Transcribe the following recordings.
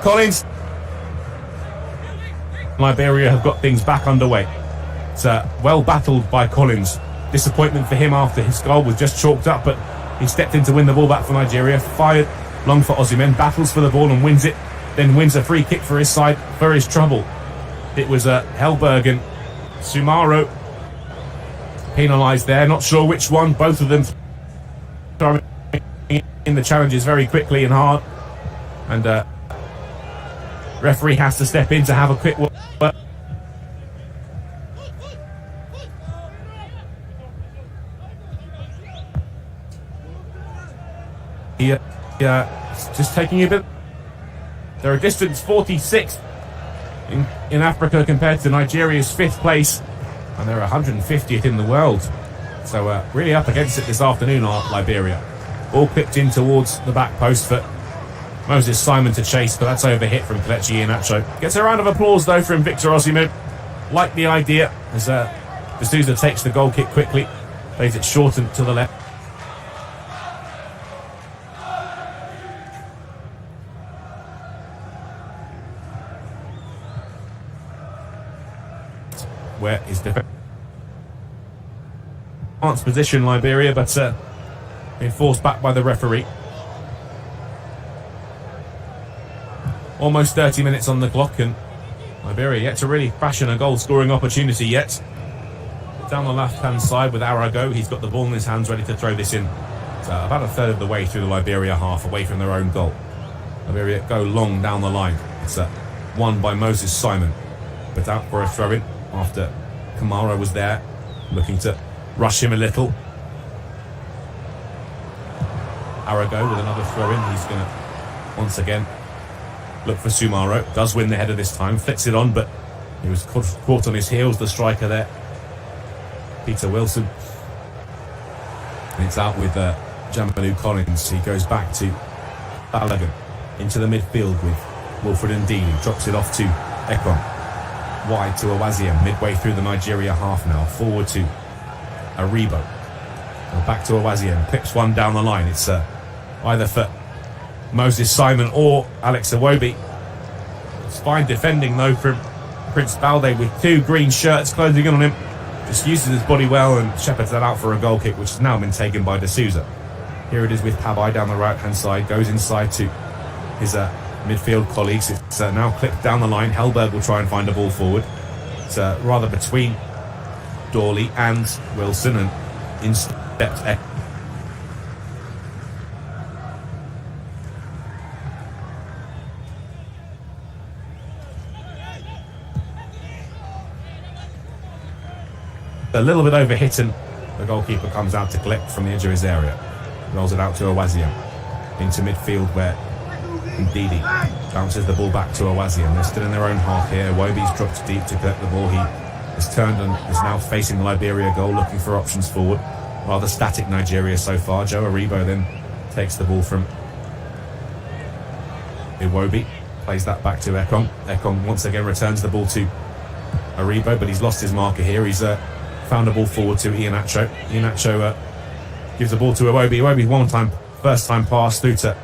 Collins. Liberia have got things back underway. It's well battled by Collins. Disappointment for him after his goal was just chalked up, but he stepped in to win the ball back for Nigeria. Fired long for Osimhen, battles for the ball and wins it. Then wins a free kick for his side for his trouble. It was Helberg and Sumaro penalised there. Not sure which one. Both of them throwing in the challenges very quickly and hard. And referee has to step in to have a quick word. Just taking a bit. They're a distance 46th in Africa compared to Nigeria's 5th place, and they're 150th in the world. So really up against it this afternoon are Liberia. Ball clipped in towards the back post for Moses Simon to chase, but that's overhit from Kelechi Iheanacho. Gets a round of applause though from Victor Osimhen. Like the idea as D'Souza takes the goal kick quickly, plays it short and to the left. Where is defense? Advanced position Liberia, but been forced back by the referee. Almost 30 minutes on the clock, and Liberia yet to really fashion a goal-scoring opportunity yet. Down the left-hand side with Arago, he's got the ball in his hands, ready to throw this in. So about a third of the way through the Liberia half, away from their own goal. Liberia go long down the line. It's won by Moses Simon, but out for a throw-in after Kamara was there, looking to rush him a little. Arago with another throw-in. He's going to once again look for Sumaro. Does win the header this time, flicks it on, but he was caught on his heels, the striker there, Peter Wilson. And it's out with Jamalu Collins. He goes back to Balogun into the midfield with Wilfred Ndidi. Drops it off to Ekong. Wide to Awaziem, midway through the Nigeria half now. Forward to Aribo. And back to Awaziem. Clips one down the line. It's either for Moses Simon or Alex Iwobi. It's fine defending though from Prince Balde with two green shirts closing in on him. Just uses his body well and shepherds that out for a goal kick, which has now been taken by D'Souza. Here it is with Pabai down the right hand side. Goes inside to his midfield colleagues. It's now clipped down the line. Hellberg will try and find a ball forward. It's rather between Dawley and Wilson, and in steps a little bit overhit, and the goalkeeper comes out to collect from the edge of his area. Rolls it out to Awaziem into midfield, where Ndidi bounces the ball back to Awaziem. They're still in their own half here. Wobie's dropped deep to collect the ball. He has turned and is now facing the Liberia goal, looking for options forward. Rather static Nigeria so far. Joe Aribo then takes the ball from Iwobi, plays that back to Ekong. Ekong once again returns the ball to Aribo, but he's lost his marker here. He's found a ball forward to Iheanacho. Iheanacho gives the ball to Iwobi. Iwobi first time pass through to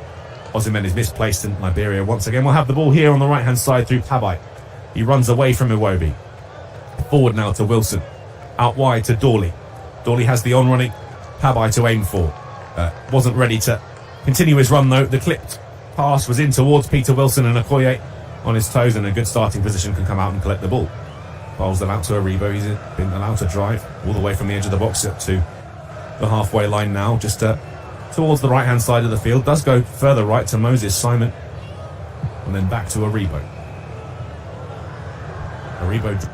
Osimhen is misplaced, and Liberia once again will have the ball here on the right hand side through Pabai. He runs away from Iwobi. Forward now to Wilson. Out wide to Dawley. Dawley has the on-running Pabai to aim for. Wasn't ready to continue his run though. The clipped pass was in towards Peter Wilson, and Okoye on his toes and a good starting position can come out and collect the ball. Bowls them out to Aribo. He's been allowed to drive all the way from the edge of the box up to the halfway line now, just towards the right-hand side of the field. Does go further right to Moses Simon, and then back to Aribo. Aribo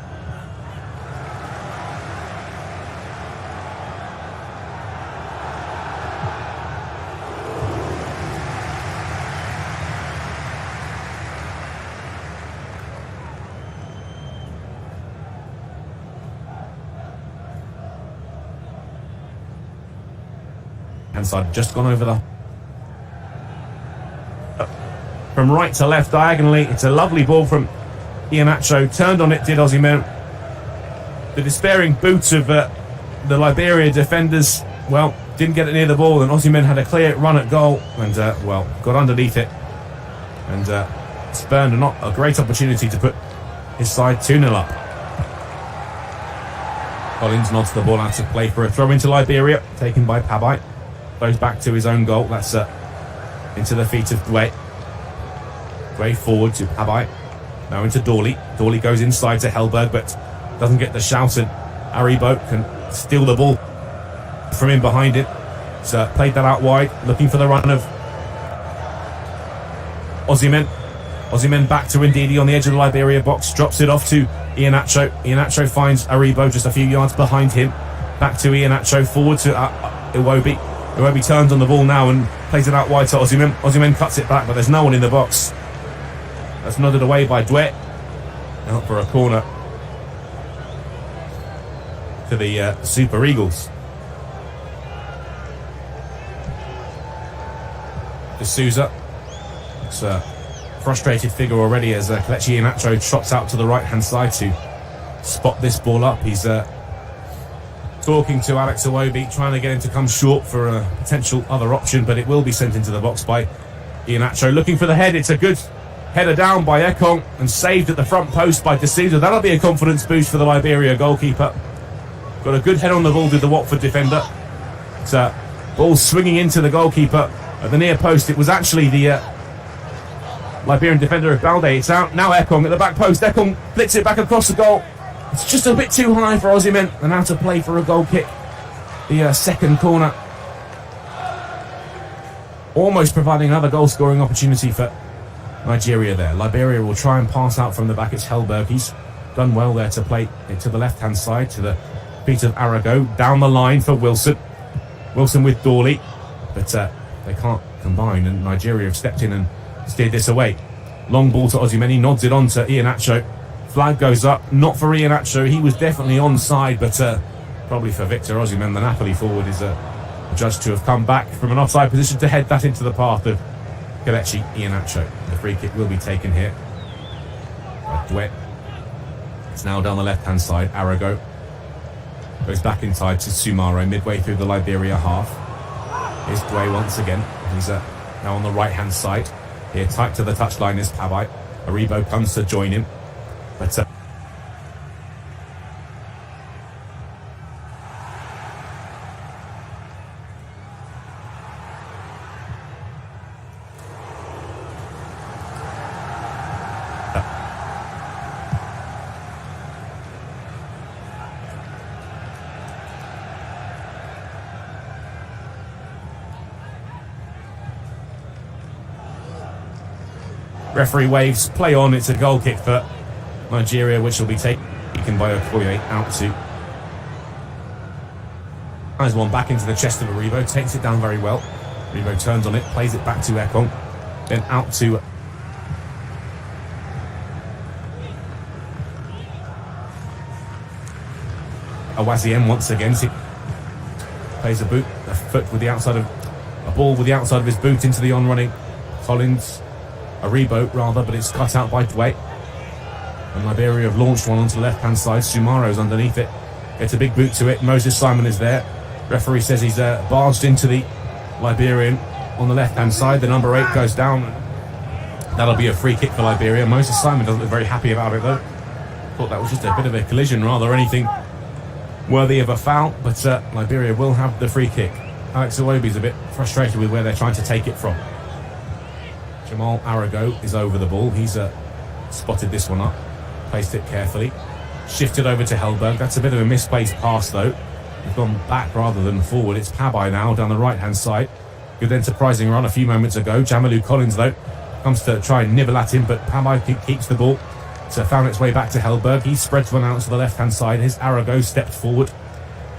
hand side, just gone over the from right to left diagonally. It's a lovely ball from Iheanacho. Turned on it, did Osimhen. The despairing boots of the Liberia defenders, well, didn't get it near the ball, and Osimhen had a clear run at goal and well, got underneath it and spurned not a great opportunity to put his side 2-0 up. Collins nods the ball out of play for a throw into Liberia, taken by Pabai. Goes back to his own goal. That's into the feet of Dwe. Dwe forward to Pabai. Now into Dawley. Dawley goes inside to Hellberg, but doesn't get the shout, and Aribo can steal the ball from in behind it. So played that out wide, looking for the run of Osimhen. Osimhen back to Ndidi on the edge of the Liberia box. Drops it off to Iheanacho. Iheanacho finds Aribo just a few yards behind him. Back to Iheanacho, forward to Iwobi. Iwobi turns on the ball now and plays it out wide to Osimhen. Osimhen cuts it back, but there's no one in the box. That's nodded away by Dwe. Out for a corner to the Super Eagles. D'Souza. It's a frustrated figure already as Kelechi Iheanacho trots out to the right-hand side to spot this ball up. He's talking to Alex Iwobi, trying to get him to come short for a potential other option, but it will be sent into the box by Iheanacho. Looking for the head. It's a good header down by Ekong and saved at the front post by D'Souza. That'll be a confidence boost for the Liberia goalkeeper. Got a good head on the ball to the Watford defender. It's ball swinging into the goalkeeper at the near post. It was actually the Liberian defender of Balde. It's out now. Ekong at the back post. Ekong flicks it back across the goal. It's just a bit too high for Osimhen, and out of play for a goal kick. The second corner, almost providing another goal scoring opportunity for Nigeria there. Liberia will try and pass out from the back. It's Hellberg. He's done well there to play it to the left hand side to the feet of Arago. Down the line for Wilson. Wilson with Dawley, but they can't combine, and Nigeria have stepped in and steered this away. Long ball to Osimhen. He nods it on to Iheanacho. Flag goes up, not for Iheanacho. He was definitely onside, but probably for Victor Osimhen. The Napoli forward is judged to have come back from an offside position to head that into the path of Kelechi Iheanacho. The free kick will be taken here by Dwe. It's now down the left-hand side. Arago goes back inside to Sumaro, midway through the Liberia half. Here's Dwe once again. He's now on the right-hand side. Here, tight to the touchline is Pabai. Aribo comes to join him. But Referee waves, play on. It's a goal kick for Nigeria, which will be taken by Okoye out to. Has one back into the chest of Aribo, takes it down very well. Aribo turns on it, plays it back to Ekong, then out to Awaziem once again. Plays a foot with the outside of a ball with the outside of his boot into the on-running Aribo rather, but it's cut out by Dway. And Liberia have launched one onto the left-hand side. Sumaro's underneath it. Gets a big boot to it. Moses Simon is there. Referee says he's barged into the Liberian on the left-hand side. The number 8 goes down. That'll be a free kick for Liberia. Moses Simon doesn't look very happy about it though. Thought that was just a bit of a collision rather than anything worthy of a foul, but Liberia will have the free kick. Alex Iwobi's a bit frustrated with where they're trying to take it from. Jamal Arago is over the ball. He's spotted this one up, placed it carefully, shifted over to Hellberg. That's a bit of a misplaced pass though. We've gone back rather than forward. It's Pabai now down the right-hand side. Good enterprising run a few moments ago. Jamalu Collins though comes to try and nibble at him, but Pabai keeps the ball. So found its way back to Hellberg. He spreads one out to the left-hand side. His Arago stepped forward,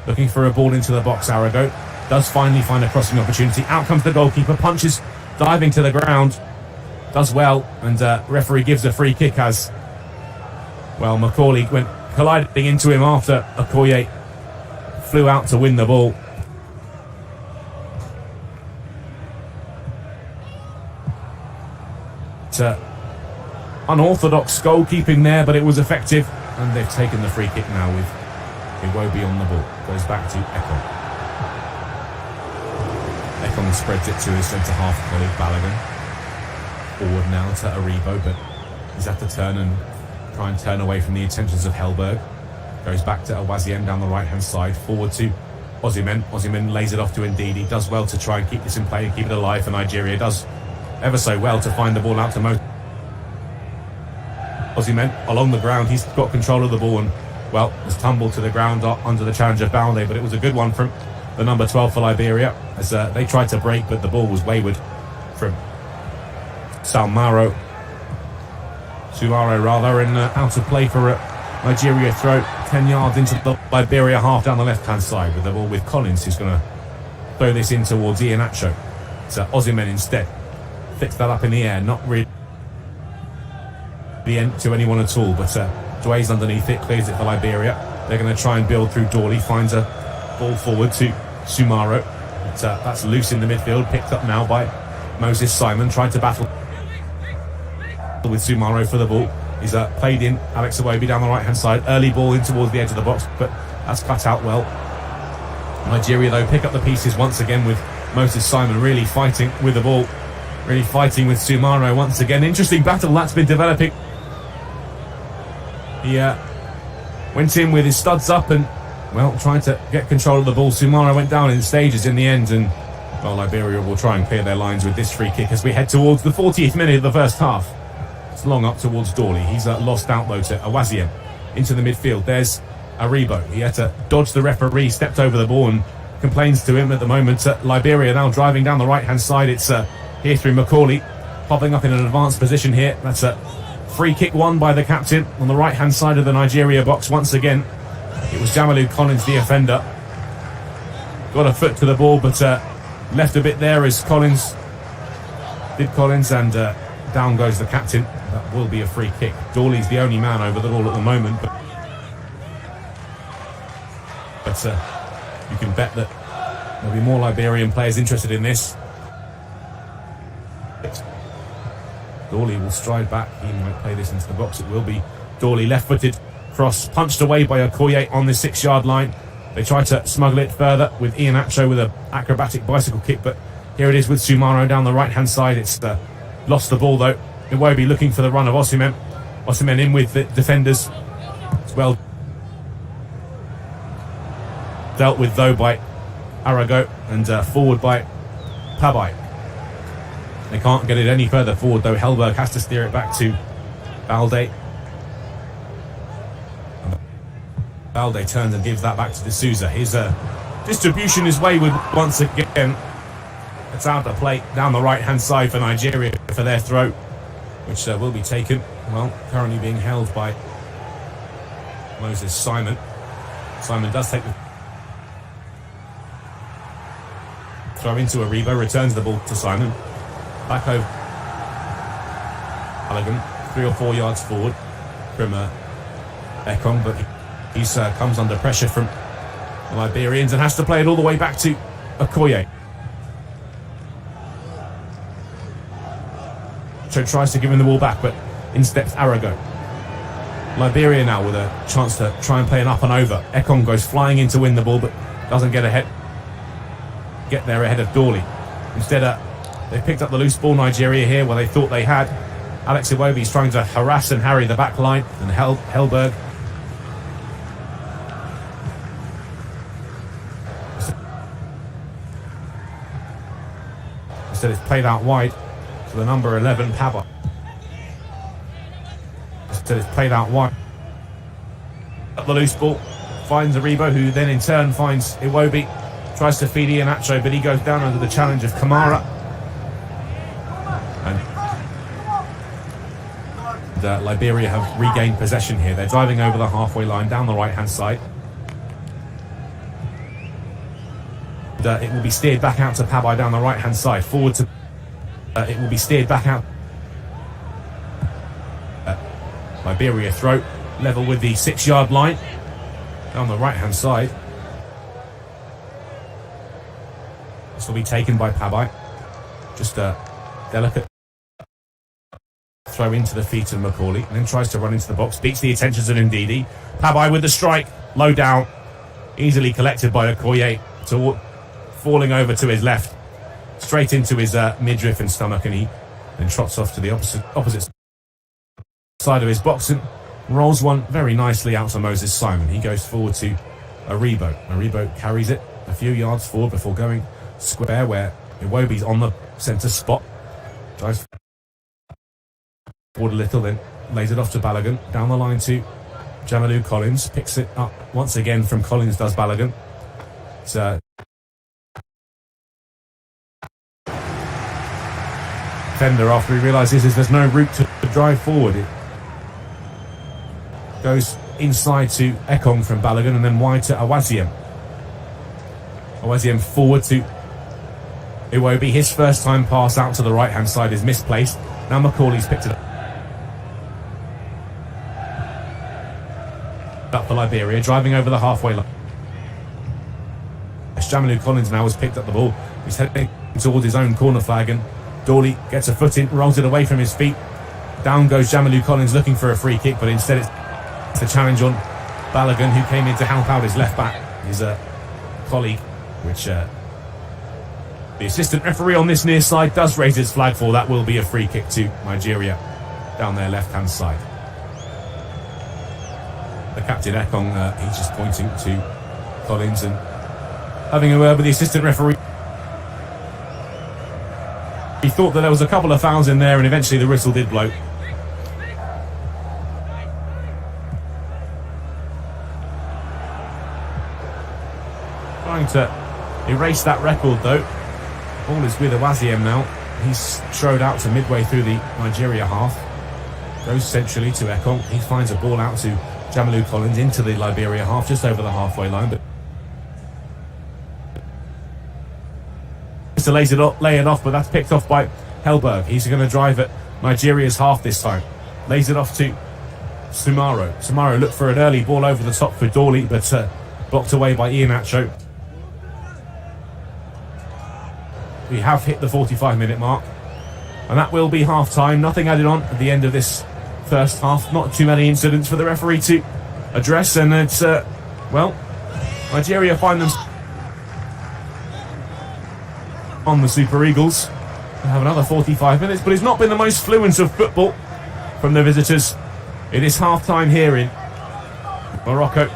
looking for a ball into the box. Arago does finally find a crossing opportunity. Out comes the goalkeeper, punches, diving to the ground. Does well, and referee gives a free kick as, well, Macaulay went colliding into him after Okoye flew out to win the ball. Unorthodox goalkeeping there, but it was effective, and they've taken the free kick now with Iwobi on the ball. Goes back to Ekong. Ekong spreads it to his centre-half colleague Balogun. Forward now to Aribo, but he's had to turn and try and turn away from the intentions of Hellberg. Goes back to Awaziem down the right-hand side. Forward to Osimhen. Osimhen lays it off to Ndidi. Does well to try and keep this in play and keep it alive for Nigeria. Does ever so well to find the ball out to Osimhen along the ground. He's got control of the ball and, well, has tumbled to the ground under the challenge of Balde, but it was a good one from the number 12 for Liberia as they tried to break, but the ball was wayward from Sumaro rather, and out of play for a Nigeria throw 10 yards into the Liberia half down the left-hand side with the ball with Collins, who's going to throw this in towards Iheanacho. So Osimhen instead flicks that up in the air, not really the end to anyone at all, but Dway's underneath it, clears it for Liberia. They're going to try and build through Dawley, finds a ball forward to Sumaro. But, that's loose in the midfield, picked up now by Moses Simon, tried to battle with Sumaro for the ball. He's played in Alex Iwobi down the right-hand side. Early ball in towards the edge of the box, but that's cut out well. Nigeria, though, pick up the pieces once again with Moses Simon really fighting with the ball. Really fighting with Sumaro once again. Interesting battle that's been developing. He went in with his studs up and, well, trying to get control of the ball. Sumaro went down in stages in the end, and, well, Liberia will try and clear their lines with this free kick as we head towards the 40th minute of the first half. It's long up towards Dawley. He's lost out, though, to Awaziem into the midfield. There's Aribo. He had to dodge the referee, stepped over the ball and complains to him at the moment. Liberia now driving down the right-hand side. It's here through Macaulay, popping up in an advanced position here. That's a free kick won by the captain on the right-hand side of the Nigeria box once again. It was Jamalu Collins, the offender. Got a foot to the ball, but left a bit there as Collins, and down goes the captain. That will be a free kick. Dawley's the only man over the ball at the moment, but you can bet that there'll be more Liberian players interested in this. Dawley will stride back. He might play this into the box. It will be Dawley, left-footed cross, punched away by Okoye on the 6-yard line. They try to smuggle it further with Iheanacho with an acrobatic bicycle kick, but here it is with Sumaro down the right-hand side. It's lost the ball though. Iwobi looking for the run of Osimhen. Osimhen in with the defenders. It's well dealt with though by Arago and forward by Pabai. They can't get it any further forward though. Hellberg has to steer it back to Balde. Balde turns and gives that back to D'Souza. His distribution is wayward once again. It's out of play down the right-hand side for Nigeria for their throw. which will be taken. Well, currently being held by Moses Simon. Simon does take the throw into Aribo, returns the ball to Simon. Back over Balogun, 3 or 4 yards forward from Ekong, but he comes under pressure from the Liberians and has to play it all the way back to Okoye. So tries to give him the ball back, but in steps Arago. Liberia now with a chance to try and play an up and over. Ekong goes flying in to win the ball, but doesn't get there ahead of Dawley. Instead, they picked up the loose ball, Nigeria, here, where they thought they had. Alex Iwobi's trying to harass and harry the back line, and Helberg instead it's played out wide to the number 11, Paba. Instead it's played out wide. Up the loose ball, finds Aribo, who then in turn finds Iwobi. Tries to feed Iheanacho, but he goes down under the challenge of Kamara. And Liberia have regained possession here. They're driving over the halfway line, down the right-hand side. And, it will be steered back out to Pabai down the right-hand side. Forward to... it will be steered back out. Liberia throw, level with the 6-yard line. Down the right-hand side. This will be taken by Pabai. Just a delicate throw into the feet of Macaulay, and then tries to run into the box. Beats the attentions of Ndidi. Pabai with the strike. Low down. Easily collected by Okoye. Falling over to his left. Straight into his midriff and stomach, and he then trots off to the opposite side of his box and rolls one very nicely out to Moses Simon. He goes forward to Aribo. Aribo carries it a few yards forward before going square, where Iwobi's on the centre spot. Drives forward a little, then lays it off to Balogun. Down the line to Jamilu Collins. Picks it up once again from Collins, does Balogun. It's defender, after he realises there's no route to drive forward. It goes inside to Ekong from Balogun, and then wide to Awaziem. Awaziem forward to Iwobi. His first time pass out to the right hand side is misplaced. Now Macaulay's picked it up for Liberia, driving over the halfway line. Jamilu Collins now has picked up the ball. He's heading towards his own corner flag, and Dawley gets a foot in, rolls it away from his feet. Down goes Jamilu Collins looking for a free kick, but instead it's a challenge on Balogun, who came in to help out his left back, his colleague, which the assistant referee on this near side does raise his flag for. That will be a free kick to Nigeria down their left hand side. The captain Ekong, he's just pointing to Collins and having a word with the assistant referee. He thought that there was a couple of fouls in there, and eventually the whistle did blow. Trying to erase that record though. Ball is with Awaziem now. He's strode out to midway through the Nigeria half. Goes centrally to Ekong. He finds a ball out to Jamilu Collins into the Liberia half, just over the halfway line, but to lay it off, but that's picked off by Helberg. He's going to drive at Nigeria's half this time. Lays it off to Sumaro. Sumaro looked for an early ball over the top for Dawley, but blocked away by Iheanacho. We have hit the 45-minute mark, and that will be half-time. Nothing added on at the end of this first half. Not too many incidents for the referee to address, and it's, well, Nigeria find them on the Super Eagles. We'll have another 45 minutes, but it's not been the most fluent of football from the visitors. It is half-time here in Morocco.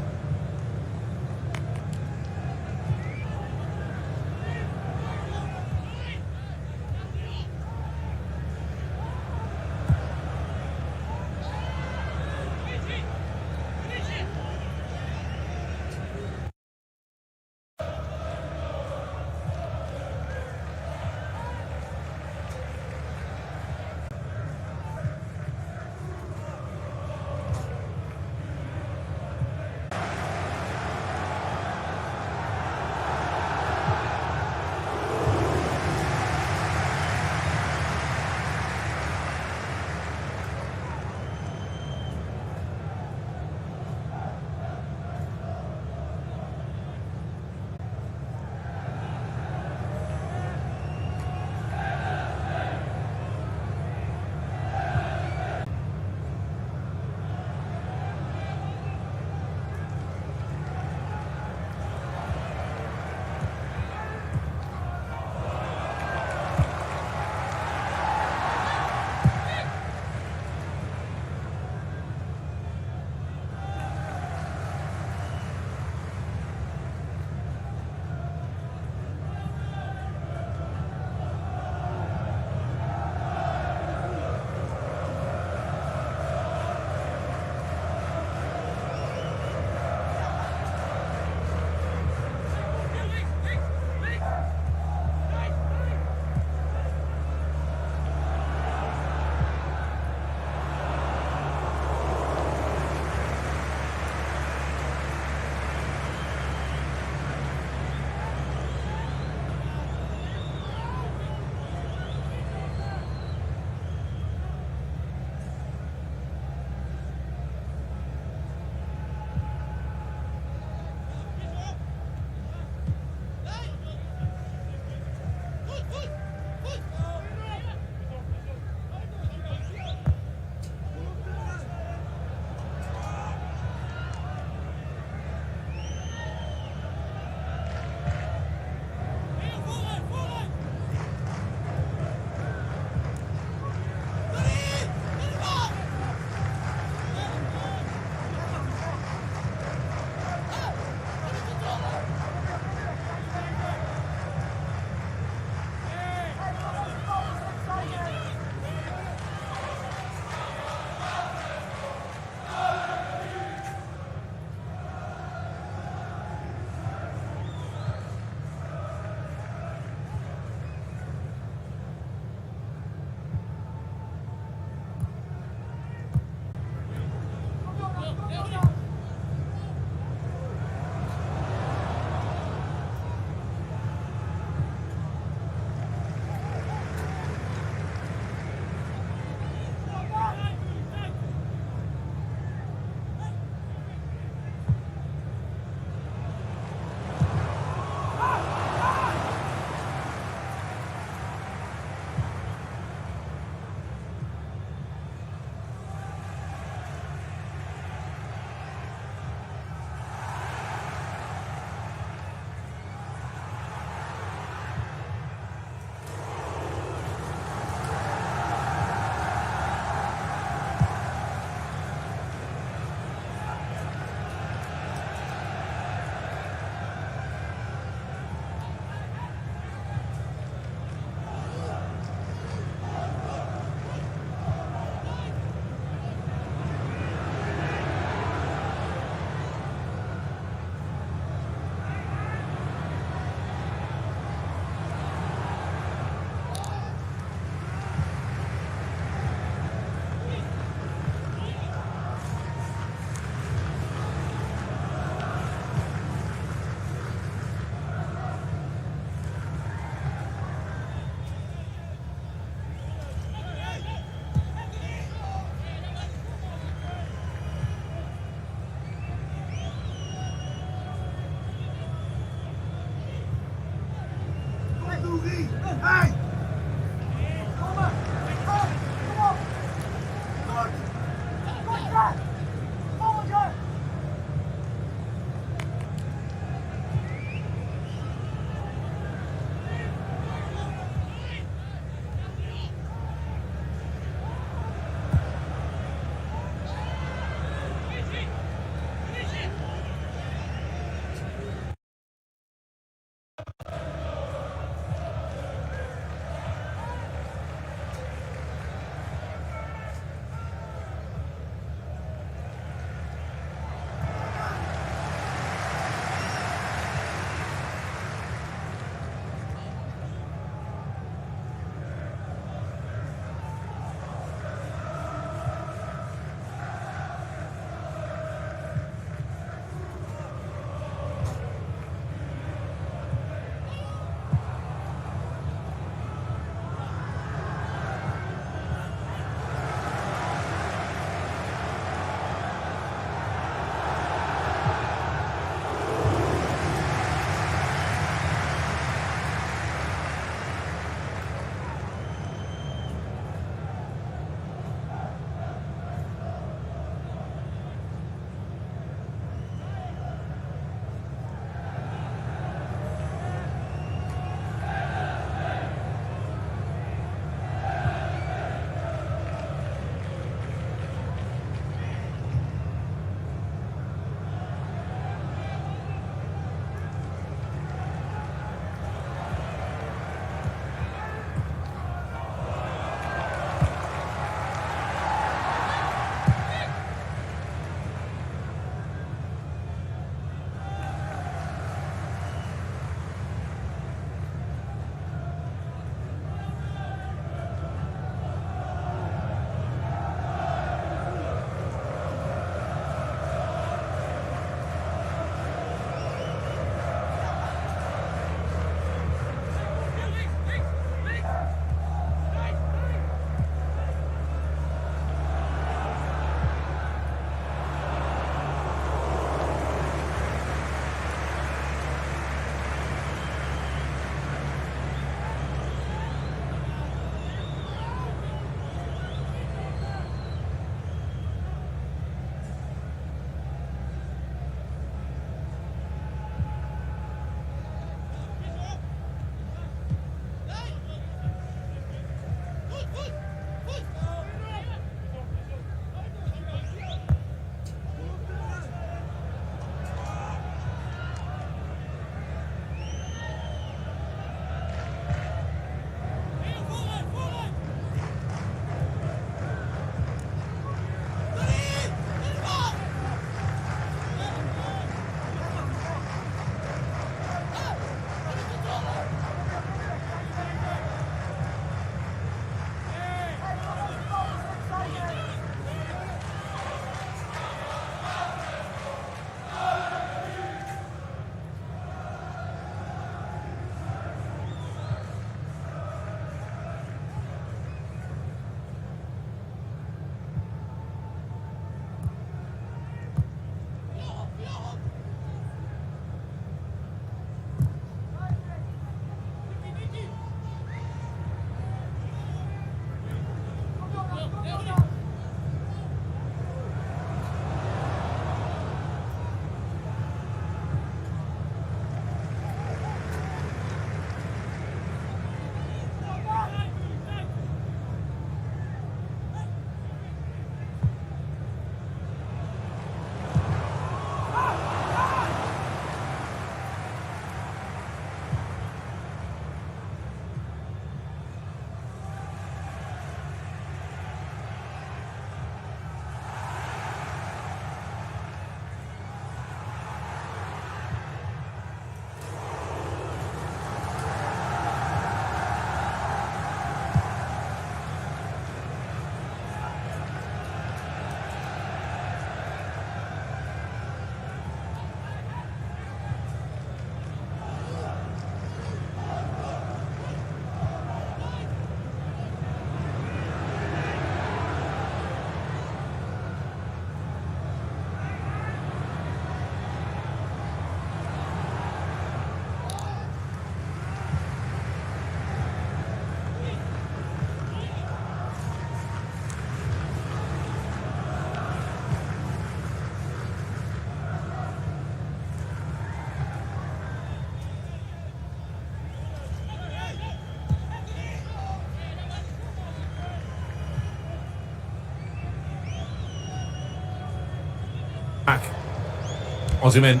Osimhen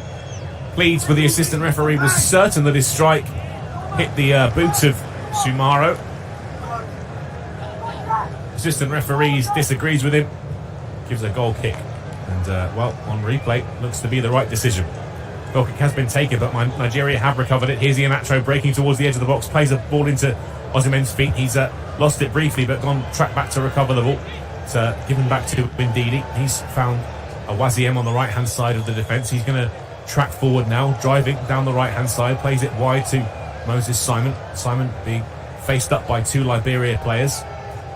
pleads for the assistant referee, was certain that his strike hit the boot of Sumaro. Assistant referee disagrees with him, gives a goal kick, and well, on replay, looks to be the right decision. Goal kick has been taken, but Nigeria have recovered it. Here's Iheanacho breaking towards the edge of the box, plays a ball into Osimhen's feet. He's lost it briefly, but gone track back to recover the ball. It's given back to Ndidi. He's found Awaziem on the right-hand side of the defence. He's going to track forward now, driving down the right-hand side, plays it wide to Moses Simon. Simon being faced up by two Liberia players.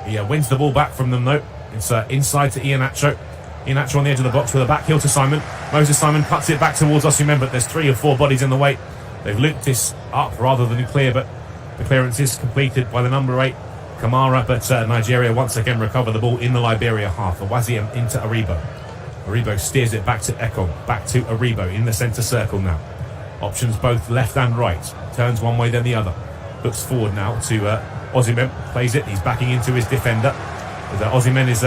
He wins the ball back from them, though. It's inside to Iheanacho. Iheanacho on the edge of the box with a back heel to Simon. Moses Simon cuts it back towards Osimhen, but there's 3 or 4 bodies in the way. They've looped this up rather than clear, but the clearance is completed by the number 8, Kamara, but Nigeria once again recover the ball in the Liberia half. Awaziem into Aribo. Aribo steers it back to Ekong, back to Aribo in the centre circle now. Options both left and right. Turns one way then the other. Looks forward now to Osimhen. Plays it. He's backing into his defender. But, Osimhen is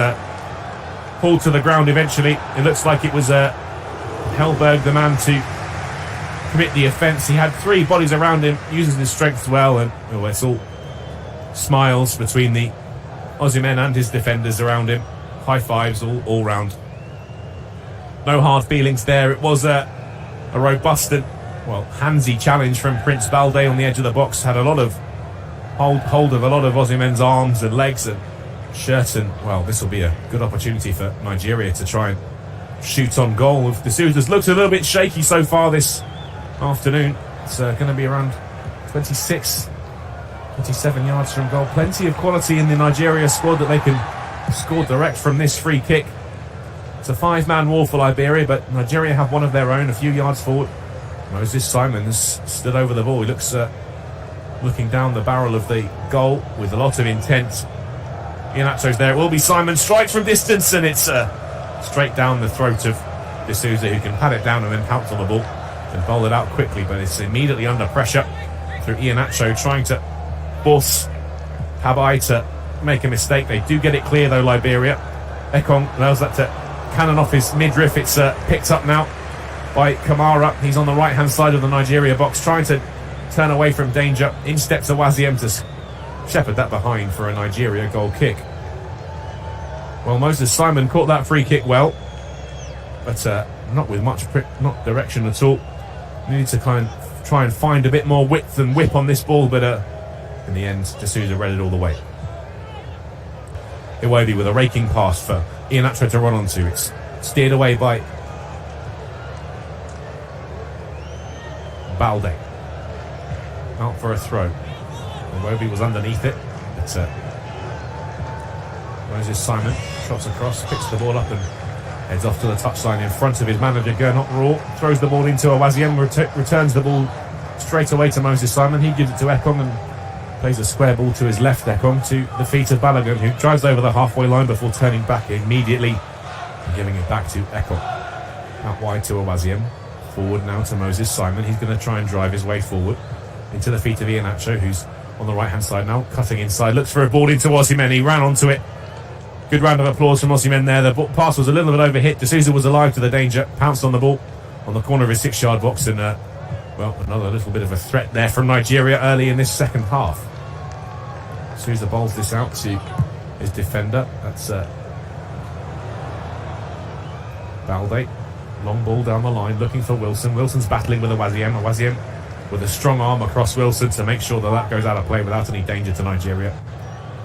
pulled to the ground eventually. It looks like it was Hellberg, the man to commit the offence. He had 3 bodies around him, uses his strength well, and it's all smiles between the Osimhen and his defenders around him. High fives all round. No hard feelings there. It was a robust and, handsy challenge from Prince Balde on the edge of the box. Had a lot of hold of a lot of Osimhen's arms and legs and shirt, and, this will be a good opportunity for Nigeria to try and shoot on goal. If D'Souza's looked a little bit shaky so far this afternoon, it's going to be around 26, 27 yards from goal. Plenty of quality in the Nigeria squad that they can score direct from this free kick. It's a 5-man wall for Liberia, but Nigeria have one of their own a few yards forward. Moses Simon has stood over the ball. He looks looking down the barrel of the goal with a lot of intent. Iheanacho's there. It will be Simon. Strikes from distance, and it's straight down the throat of D'Souza, who can pat it down and then pounce on the ball and bowl it out quickly, but it's immediately under pressure through Iheanacho, trying to force Habai to make a mistake. They do get it clear though, Liberia. Ekong allows that to cannon off his midriff. It's picked up now by Kamara. He's on the right hand side of the Nigeria box, trying to turn away from danger. In steps Awaziem to shepherd that behind for a Nigeria goal kick. Well, Moses Simon caught that free kick well, but not with much not direction at all. Needed to try and find a bit more width and whip on this ball, but in the end, D'Souza read it all the way. Iwobi with a raking pass for Iheanacho to run onto. It's steered away by Balde. Out for a throw. Iwobi was underneath it, but Moses Simon shots across, picks the ball up and heads off to the touchline in front of his manager, Gernot Raw. Throws the ball into Awaziem, returns the ball straight away to Moses Simon. He gives it to Ekong and plays a square ball to his left, Ekong, to the feet of Balogun, who drives over the halfway line before turning back immediately and giving it back to Ekong. Out wide to Awaziem. Forward now to Moses Simon. He's going to try and drive his way forward into the feet of Iheanacho, who's on the right hand side now, cutting inside, looks for a ball into Osimhen. He ran onto it. Good round of applause from Osimhen there. The pass was a little bit overhit. D'Souza was alive to the danger, pounced on the ball on the corner of his 6-yard box, and another little bit of a threat there from Nigeria early in this second half. D'Souza bowls this out to his defender. That's Balde. Long ball down the line, looking for Wilson. Wilson's battling with Awaziem. Awaziem with a strong arm across Wilson to make sure that goes out of play without any danger to Nigeria.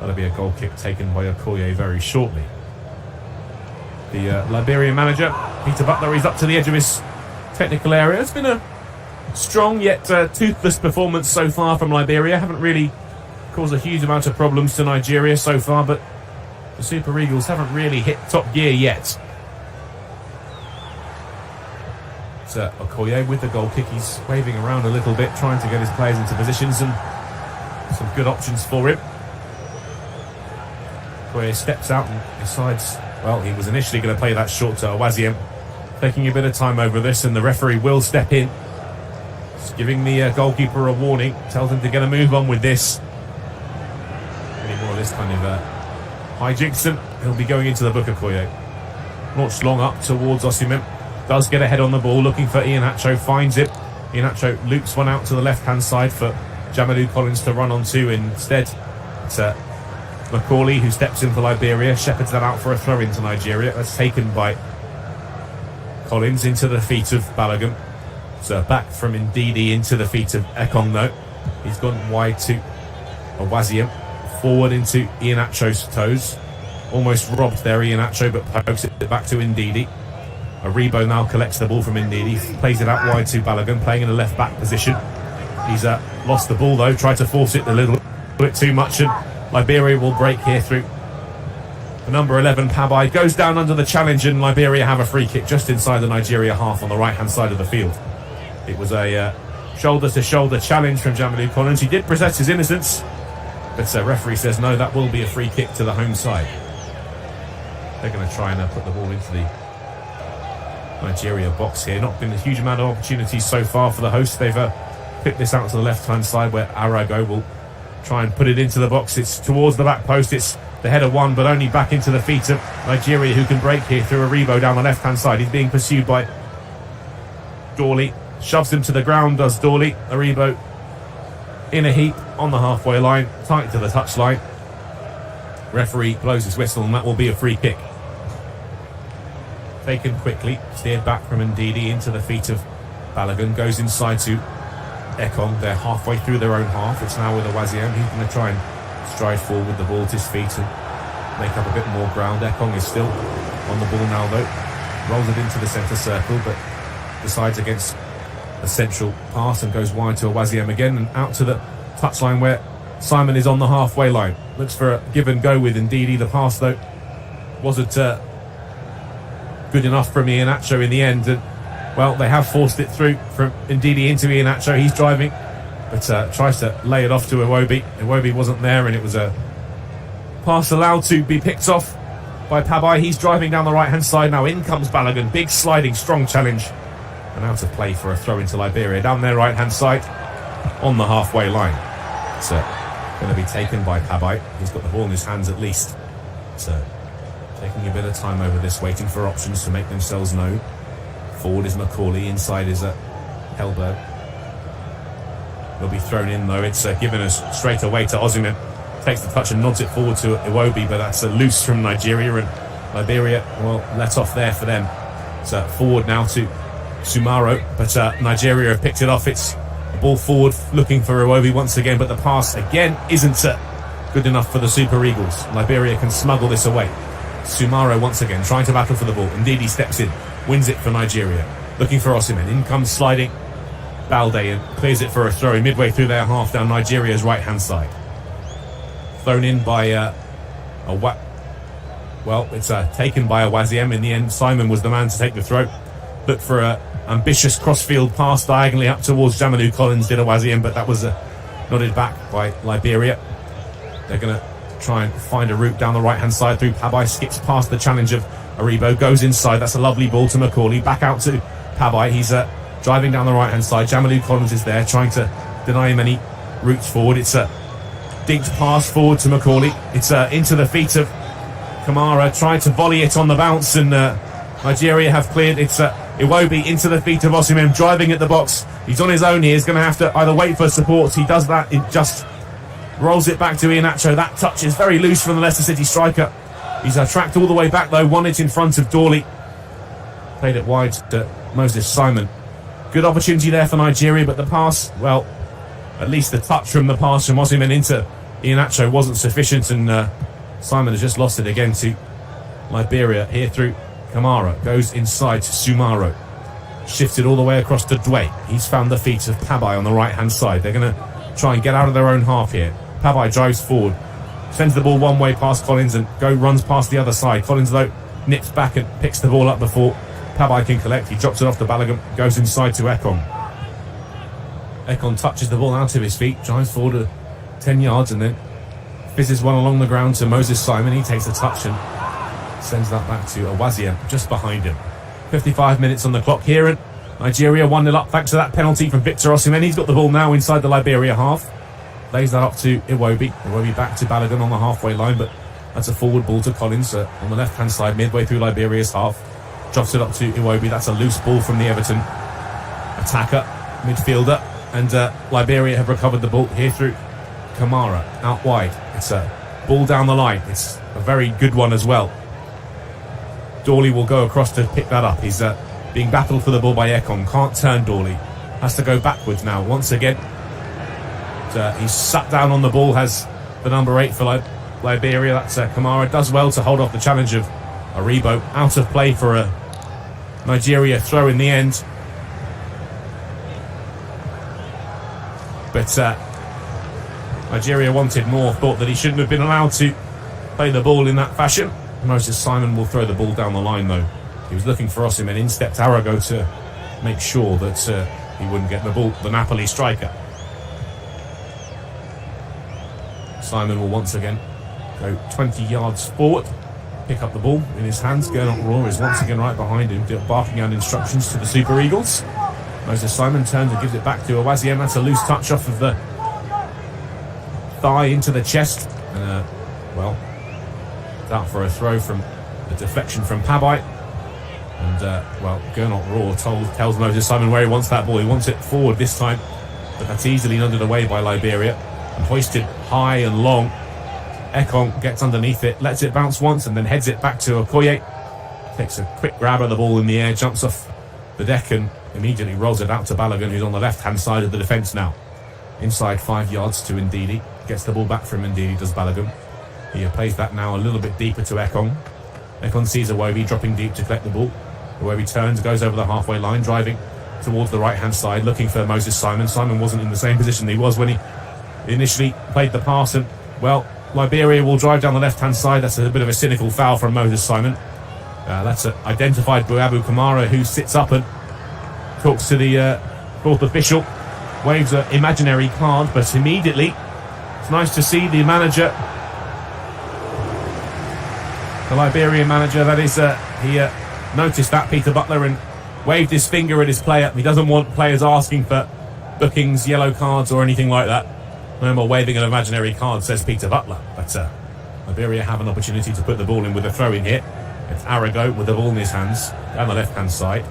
That'll be a goal kick taken by Okoye very shortly. The Liberian manager, Peter Butler, he's up to the edge of his technical area. It's been a strong yet toothless performance so far from Liberia. Haven't really caused a huge amount of problems to Nigeria so far, but the Super Eagles haven't really hit top gear yet. It's Okoye with the goal kick. He's waving around a little bit, trying to get his players into positions, and some good options for him. Okoye steps out and decides, he was initially going to play that short to Awaziem, taking a bit of time over this, and the referee will step in. Just giving the goalkeeper a warning, tells him to get a move on with this. Any more of this kind of hijinks, and he'll be going into the book. Okoye launched long up towards Osimhen. does get ahead on the ball, looking for Iheanacho, finds it. Iheanacho loops one out to the left-hand side for Jamalou Collins to run onto. Instead, it's Macaulay who steps in for Liberia, shepherds that out for a throw into Nigeria. That's taken by Collins into the feet of Balogun. So back from Ndidi into the feet of Ekong though. He's gone wide to Awaziem, forward into Iheanacho's toes. Almost robbed there, Iheanacho, but pokes it back to Ndidi. Aribo now collects the ball from Ndidi, plays it out wide to Balogun, playing in a left back position. He's lost the ball though, tried to force it a little bit too much, and Liberia will break here through. The number 11, Pabai, goes down under the challenge, and Liberia have a free kick just inside the Nigeria half on the right hand side of the field. It was a shoulder-to-shoulder challenge from Jamalou Collins. He did possess his innocence, but referee says no, that will be a free kick to the home side. They're going to try and put the ball into the Nigeria box here. Not been a huge amount of opportunities so far for the hosts. They've picked this out to the left-hand side where Arago will try and put it into the box. It's towards the back post. It's the header one, but only back into the feet of Nigeria, who can break here through Aribo down the left-hand side. He's being pursued by Dawley. Shoves him to the ground, does Dawley. Aribo in a heap on the halfway line, tight to the touchline. Referee blows his whistle, and that will be a free kick. Taken quickly, steered back from Ndidi into the feet of Balogun. Goes inside to Ekong. They're halfway through their own half. It's now with Awaziem. He's going to try and stride forward with the ball at his feet and make up a bit more ground. Ekong is still on the ball now though. Rolls it into the centre circle, but decides against a central pass and goes wide to Awaziem again and out to the touchline where Simon is on the halfway line. Looks for a give and go with Ndidi. The pass though wasn't good enough from Iheanacho in the end, and well, they have forced it through from Ndidi into Iheanacho. He's driving, but tries to lay it off to Iwobi. Iwobi wasn't there, and it was a pass allowed to be picked off by Pabai. He's driving down the right hand side now. In comes Balogun. Big sliding strong challenge, and out of play for a throw into Liberia down their right hand side on the halfway line. It's going to be taken by Pabai. He's got the ball in his hands at least, so taking a bit of time over this, waiting for options to make themselves known. Forward is Macaulay, inside is Helberg. Will be thrown in though. It's given us straight away to Osimhen. Takes the touch and nods it forward to Iwobi, but that's loose from Nigeria, and Liberia, well, let off there for them. It's forward now to Sumaro, but Nigeria have picked it off. It's a ball forward looking for Iwobi once again, but the pass again isn't good enough for the Super Eagles. Liberia can smuggle this away. Sumaro once again trying to battle for the ball. Ndidi steps in, wins it for Nigeria, looking for Osimhen. In comes sliding Balde and clears it for a throw midway through their half down Nigeria's right hand side. Thrown in by it's taken by Awaziem in the end. Simon was the man to take the throw. Looked for a ambitious crossfield pass diagonally up towards Jamalou Collins, did Awaziem, but that was nodded back by Liberia. They're going to try and find a route down the right hand side through Pabai. Skips past the challenge of Aribo, goes inside. That's a lovely ball to Macaulay, back out to Pabai. He's driving down the right hand side. Jamalou Collins is there trying to deny him any routes forward. It's a dinked pass forward to Macaulay. It's into the feet of Kamara, tried to volley it on the bounce, and Nigeria have cleared. It's Iwobi into the feet of Osimhen, driving at the box. He's on his own here. He's going to have to either wait for support. He does that. It just rolls it back to Iheanacho. That touch is very loose from the Leicester City striker. He's tracked all the way back though, won it in front of Dawley. Played it wide to Moses Simon. Good opportunity there for Nigeria, but the pass, well, at least the touch from the pass from Osimhen into Iheanacho wasn't sufficient, and Simon has just lost it again to Liberia here through Kamara. Goes inside to Sumaro. Shifted all the way across to Dwe. He's found the feet of Pabai on the right hand side. They're going to try and get out of their own half here. Pabai drives forward, sends the ball one way past Collins and runs past the other side. Collins though nips back and picks the ball up before Pabai can collect. He drops it off to Balogun, goes inside to Ekong. Ekong touches the ball out of his feet, drives forward 10 yards and then fizzes one along the ground to Moses Simon. He takes a touch and sends that back to Awaziem just behind him. 55 minutes on the clock here, and Nigeria 1-0 up thanks to that penalty from Victor Osimhen. He's got the ball now inside the Liberia half. Lays that up to Iwobi. Iwobi back to Balogun on the halfway line, but that's a forward ball to Collins on the left-hand side midway through Liberia's half. Drops it up to Iwobi. That's a loose ball from the Everton attacker, midfielder. And Liberia have recovered the ball here through Kamara, out wide. It's a ball down the line. It's a very good one as well. Dawley will go across to pick that up. He's being battled for the ball by Ekong. Can't turn Dawley. Has to go backwards now once again. He's sat down on the ball, has the number 8 for Liberia. That's Kamara. Does well to hold off the challenge of Aribo. Out of play for a Nigeria throw in the end. But Nigeria wanted more. Thought that he shouldn't have been allowed to play the ball in that fashion. Moses Simon will throw the ball down the line though. He was looking for Osimhen. In stepped Arago to make sure that he wouldn't get the ball, the Napoli striker. Simon will once again go 20 yards forward, pick up the ball in his hands. Gernot Rohr is once again right behind him, barking out instructions to the Super Eagles. Moses Simon turns and gives it back to Awaziem. That's a loose touch off of the thigh into the chest. And, well, it's out for a throw from the deflection from Pabai. And, well, Gernot Rohr tells Moses Simon where he wants that ball. He wants it forward this time, but that's easily nodded away by Liberia and hoisted high and long. Ekong gets underneath it, lets it bounce once, and then heads it back to Okoye. Takes a quick grab of the ball in the air, jumps off the deck, and immediately rolls it out to Balogun, who's on the left-hand side of the defence now. Inside 5 yards to Ndidi. Gets the ball back from Ndidi, does Balogun. He plays that now a little bit deeper to Ekong. Ekong sees Iwobi dropping deep to collect the ball. Iwobi turns, goes over the halfway line, driving towards the right-hand side, looking for Moses Simon. Simon wasn't in the same position he was when he initially played the pass, and, well, Liberia will drive down the left-hand side. That's a bit of a cynical foul from Moses Simon. That's identified by Abu Kamara, who sits up and talks to the fourth official, waves an imaginary card, but immediately it's nice to see the manager, the Liberian manager, that is, he noticed that, Peter Butler, and waved his finger at his player. He doesn't want players asking for bookings, yellow cards or anything like that. No more waving an imaginary card, says Peter Butler. But Liberia have an opportunity to put the ball in with a throw in here. It's Arago with the ball in his hands down the left-hand side.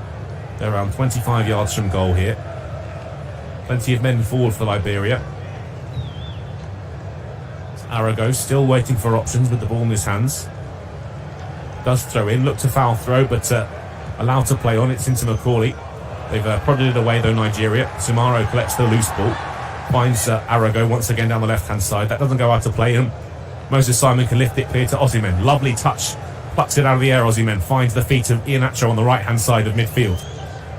They're around 25 yards from goal here. Plenty of men forward for Liberia. It's Arago still waiting for options with the ball in his hands. Does throw in, look to foul throw, but allowed to play on. It's into Macaulay. They've prodded it away though, Nigeria. Sumaro collects the loose ball. Finds Arago once again down the left-hand side. That doesn't go out to play him. Moses Simon can lift it clear to Osimhen. Lovely touch. Plucks it out of the air, Osimhen. Finds the feet of Iheanacho on the right-hand side of midfield.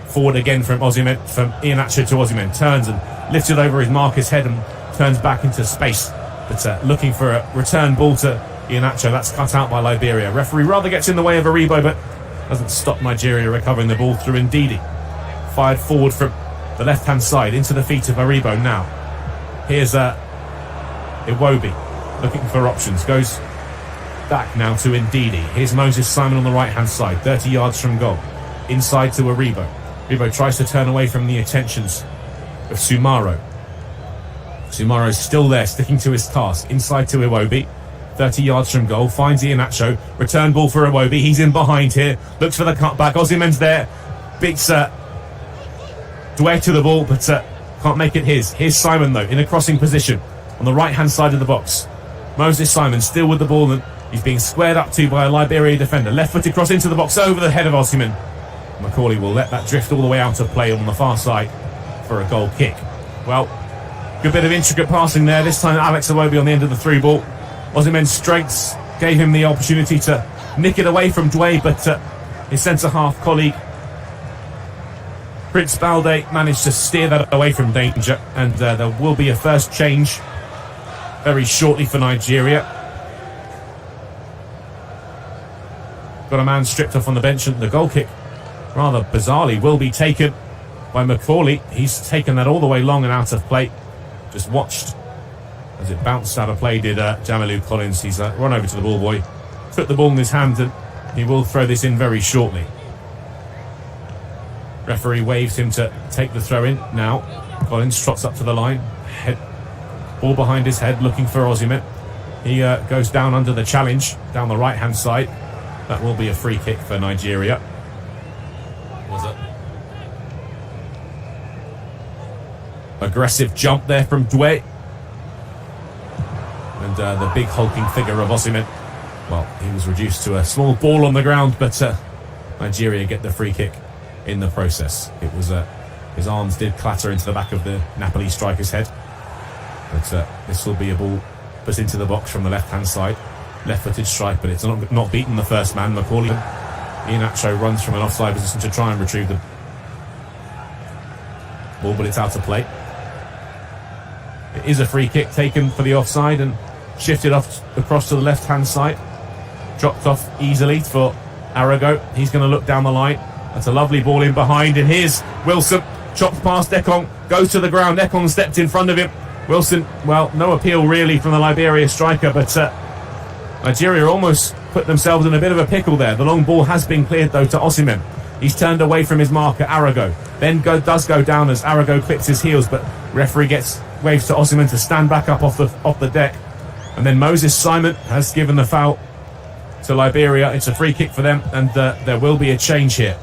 Forward again from Osimhen, from Iheanacho to Osimhen. Turns and lifts it over his marker's head and turns back into space. But looking for a return ball to Iheanacho. That's cut out by Liberia. Referee rather gets in the way of Aribo, but doesn't stop Nigeria recovering the ball through Ndidi. Fired forward from the left-hand side into the feet of Aribo now. Here's Iwobi looking for options. Goes back now to Ndidi. Here's Moses Simon on the right-hand side, 30 yards from goal. Inside to Aribo. Aribo tries to turn away from the attentions of Sumaro. Sumaro's still there, sticking to his task. Inside to Iwobi. 30 yards from goal. Finds Iheanacho. Return ball for Iwobi. He's in behind here. Looks for the cutback. Osimhen's there. Beats Dwyer to the ball, but can't make it his. Here's Simon, though, in a crossing position on the right-hand side of the box. Moses Simon still with the ball, and he's being squared up to by a Liberia defender. Left-footed cross into the box over the head of Osimhen. Macaulay will let that drift all the way out of play on the far side for a goal kick. Well, good bit of intricate passing there. This time Alex Iwobi on the end of the through ball. Osimhen's strengths gave him the opportunity to nick it away from Dway, but his centre-half colleague Prince Balde managed to steer that away from danger, and there will be a first change very shortly for Nigeria. Got a man stripped off on the bench, and the goal kick, rather bizarrely, will be taken by Macaulay. He's taken that all the way long and out of play. Just watched as it bounced out of play, did Jamilu Collins. He's run over to the ball boy, took the ball in his hand, and he will throw this in very shortly. Referee waves him to take the throw in now. Collins trots up to the line, ball behind his head, looking for Osimhen. He goes down under the challenge, down the right-hand side. That will be a free kick for Nigeria. aggressive jump there from Doué. And the big hulking figure of Osimhen, well, he was reduced to a small ball on the ground, but Nigeria get the free kick in the process. It was his arms did clatter into the back of the Napoli striker's head, but this will be a ball put into the box from the left-hand side. Left-footed strike, but it's not beaten the first man. Macaulay. Iheanacho runs from an offside position to try and retrieve the ball, but it's out of play. It is a free kick taken for the offside and shifted off across to the left-hand side. Dropped off easily for Arago. He's going to look down the line. That's a lovely ball in behind, and here's Wilson. Chopped past Ekong, goes to the ground. Ekong stepped in front of him. Wilson, well, no appeal really from the Liberia striker, but Nigeria almost put themselves in a bit of a pickle there. The long ball has been cleared though to Osimhen. He's turned away from his marker, Arago. Then does go down as Arago clips his heels, but referee waves to Osimhen to stand back up off the deck. And then Moses Simon has given the foul to Liberia. It's a free kick for them, and there will be a change here.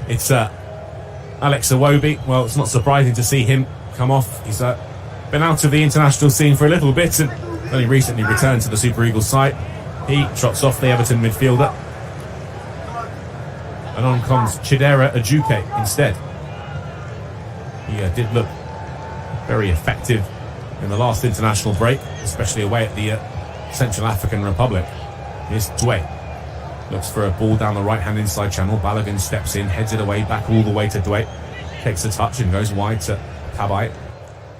It's Alex Iwobi. Well, it's not surprising to see him come off. He's been out of the international scene for a little bit and only recently returned to the Super Eagles side. He trots off the Everton midfielder, and on comes Chidera Ajuke instead. He did look very effective in the last international break, especially away at the Central African Republic. Here's Doué. Looks for a ball down the right-hand inside channel. Balogun steps in, heads it away, back all the way to Doué. Takes a touch and goes wide to Pabai.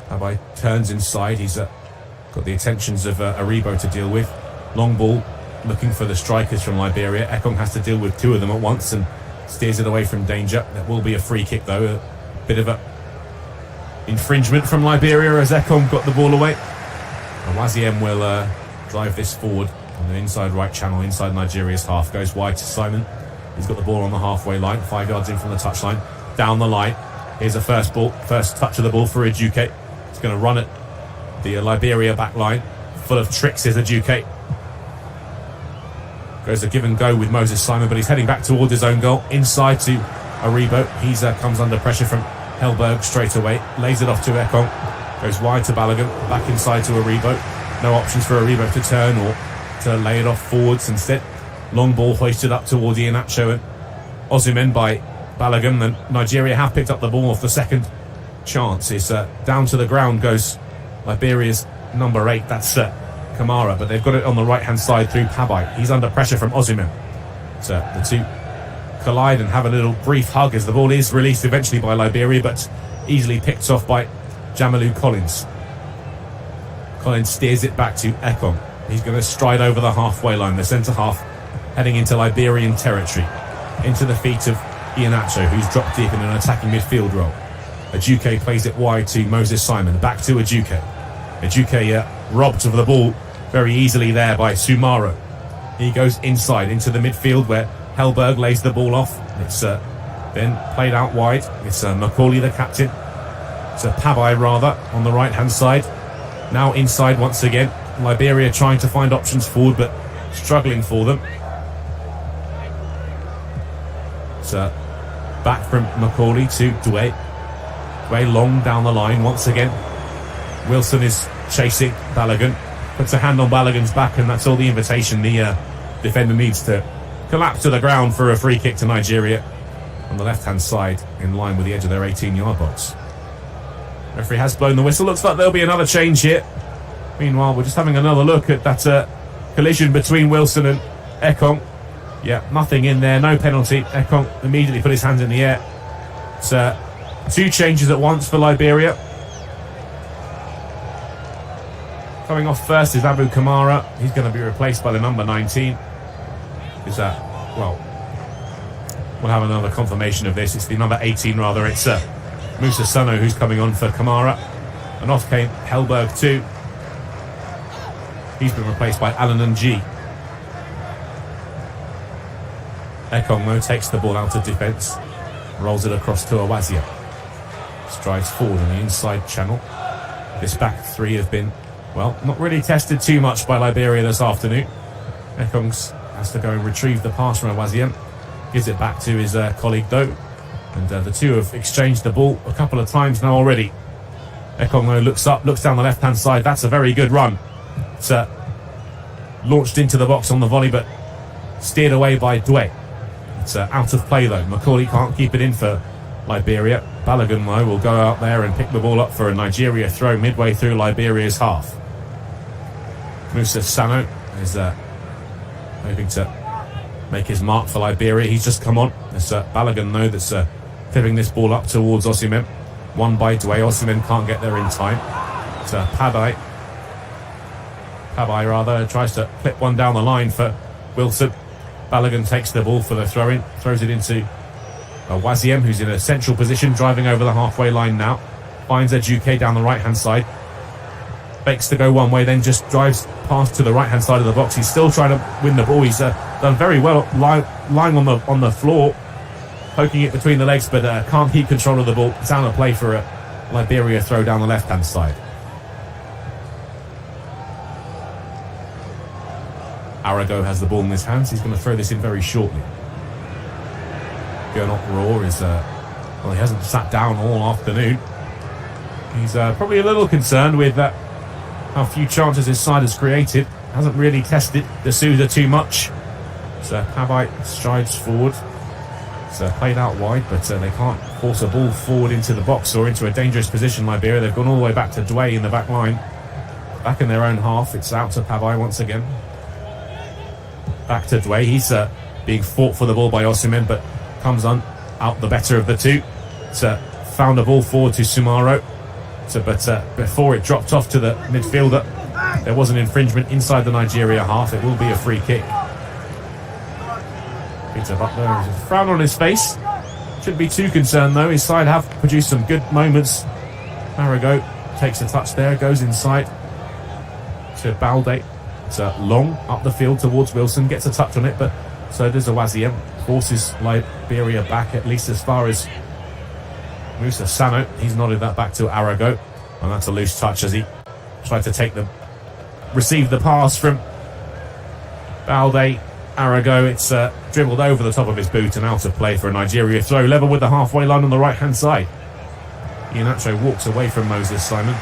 Pabai turns inside. He's got the attentions of Aribo to deal with. Long ball, looking for the strikers from Liberia. Ekong has to deal with two of them at once and steers it away from danger. There will be a free kick though. A bit of a infringement from Liberia as Ekong got the ball away. Awaziem will drive this forward on the inside right channel, inside Nigeria's half. Goes wide to Simon. He's got the ball on the halfway line, 5 yards in from the touchline. Down the line. Here's a first touch of the ball for Ajuke. He's going to run it. The Liberia back line, full of tricks, is Ajuke. Goes a give and go with Moses Simon, but he's heading back towards his own goal. Inside to Aribo. He comes under pressure from Hellberg straight away. Lays it off to Ekong. Goes wide to Balogun. Back inside to Aribo. No options for Aribo to turn or to lay it off forwards instead. Long ball hoisted up towards Iheanacho and Osimhen by Balogun. And Nigeria have picked up the ball off the second chance. It's down to the ground goes Liberia's number 8. That's Kamara, but they've got it on the right-hand side through Pabai. He's under pressure from Osimhen. So the two collide and have a little brief hug as the ball is released eventually by Liberia, but easily picked off by Jamilu Collins. Collins steers it back to Ekong. He's going to stride over the halfway line, the centre half, heading into Liberian territory, into the feet of Iheanacho, who's dropped deep in an attacking midfield role. Ajuke plays it wide to Moses Simon, back to Ajuke. Ajuke robbed of the ball very easily there by Sumaro. He goes inside into the midfield where Hellberg lays the ball off. It's then played out wide. It's Macaulay, the captain. It's Pabai rather on the right hand side. Now inside once again. Liberia trying to find options forward but struggling for them. It's back from Macaulay to Doué. Doué long down the line once again. Wilson is chasing Balogun, puts a hand on Balogun's back, and that's all the invitation the defender needs to collapse to the ground for a free kick to Nigeria on the left hand side in line with the edge of their 18-yard box. Referee has blown the whistle. Looks like there'll be another change here. Meanwhile, we're just having another look at that collision between Wilson and Ekong. Yeah, nothing in there, no penalty. Ekong immediately put his hands in the air. It's two changes at once for Liberia. Coming off first is Abu Kamara. He's going to be replaced by the number 19. Is that, well, we'll have another confirmation of this. It's the number 18 rather. It's Musa Sano who's coming on for Kamara. And off came Hellberg too. He's been replaced by Alan G. Ekong though takes the ball out of defence, rolls it across to Awazia. Strides forward on the inside channel. This back three have been, well, not really tested too much by Liberia this afternoon. Ekong has to go and retrieve the pass from Awaziem. Gives it back to his colleague Doe. And the two have exchanged the ball a couple of times now already. Ekong looks up, looks down the left-hand side. That's a very good run. It's launched into the box on the volley, but steered away by Dwe. It's out of play though. Macaulay can't keep it in for Liberia. Balogun though will go out there and pick the ball up for a Nigeria throw midway through Liberia's half. Musa Sano is hoping to make his mark for Liberia. He's just come on. It's Balogun though that's tipping this ball up towards Osimhen. Won by Dwe. Osimhen can't get there in time. It's Pabai tries to clip one down the line for Wilson. Balogun takes the ball for the throw-in, throws it into Waziem, who's in a central position, driving over the halfway line now. Finds Ejuke down the right-hand side. Fakes to go one way, then just drives past to the right-hand side of the box. He's still trying to win the ball. He's done very well lying on the floor, poking it between the legs, but can't keep control of the ball. It's out of play for a Liberia throw down the left-hand side. Arago has the ball in his hands. He's going to throw this in very shortly. Gernot Roar is, he hasn't sat down all afternoon. He's probably a little concerned with how few chances his side has created. Hasn't really tested D'Souza too much. So Pabai strides forward. It's played out wide, but they can't force a ball forward into the box or into a dangerous position, Liberia. They've gone all the way back to Dwe in the back line. Back in their own half. It's out to Pabai once again. Back to Dwe. He's being fought for the ball by Osimhen, but comes on out the better of the two. Found a ball forward to Sumaro. But before it dropped off to the midfielder, there was an infringement inside the Nigeria half. It will be a free kick. Peter Butler has a frown on his face. Shouldn't be too concerned though. His side have produced some good moments. Arago takes a touch there, goes inside to Balde. It's long up the field towards Wilson, gets a touch on it, but so does Awaziem. Forces Liberia back at least as far as Musa Sano. He's nodded that back to Arago, and that's a loose touch as he tried to receive the pass from Balde. Arago, it's dribbled over the top of his boot and out of play for a Nigeria throw, level with the halfway line on the right hand side. Iheanacho walks away from Moses Simon.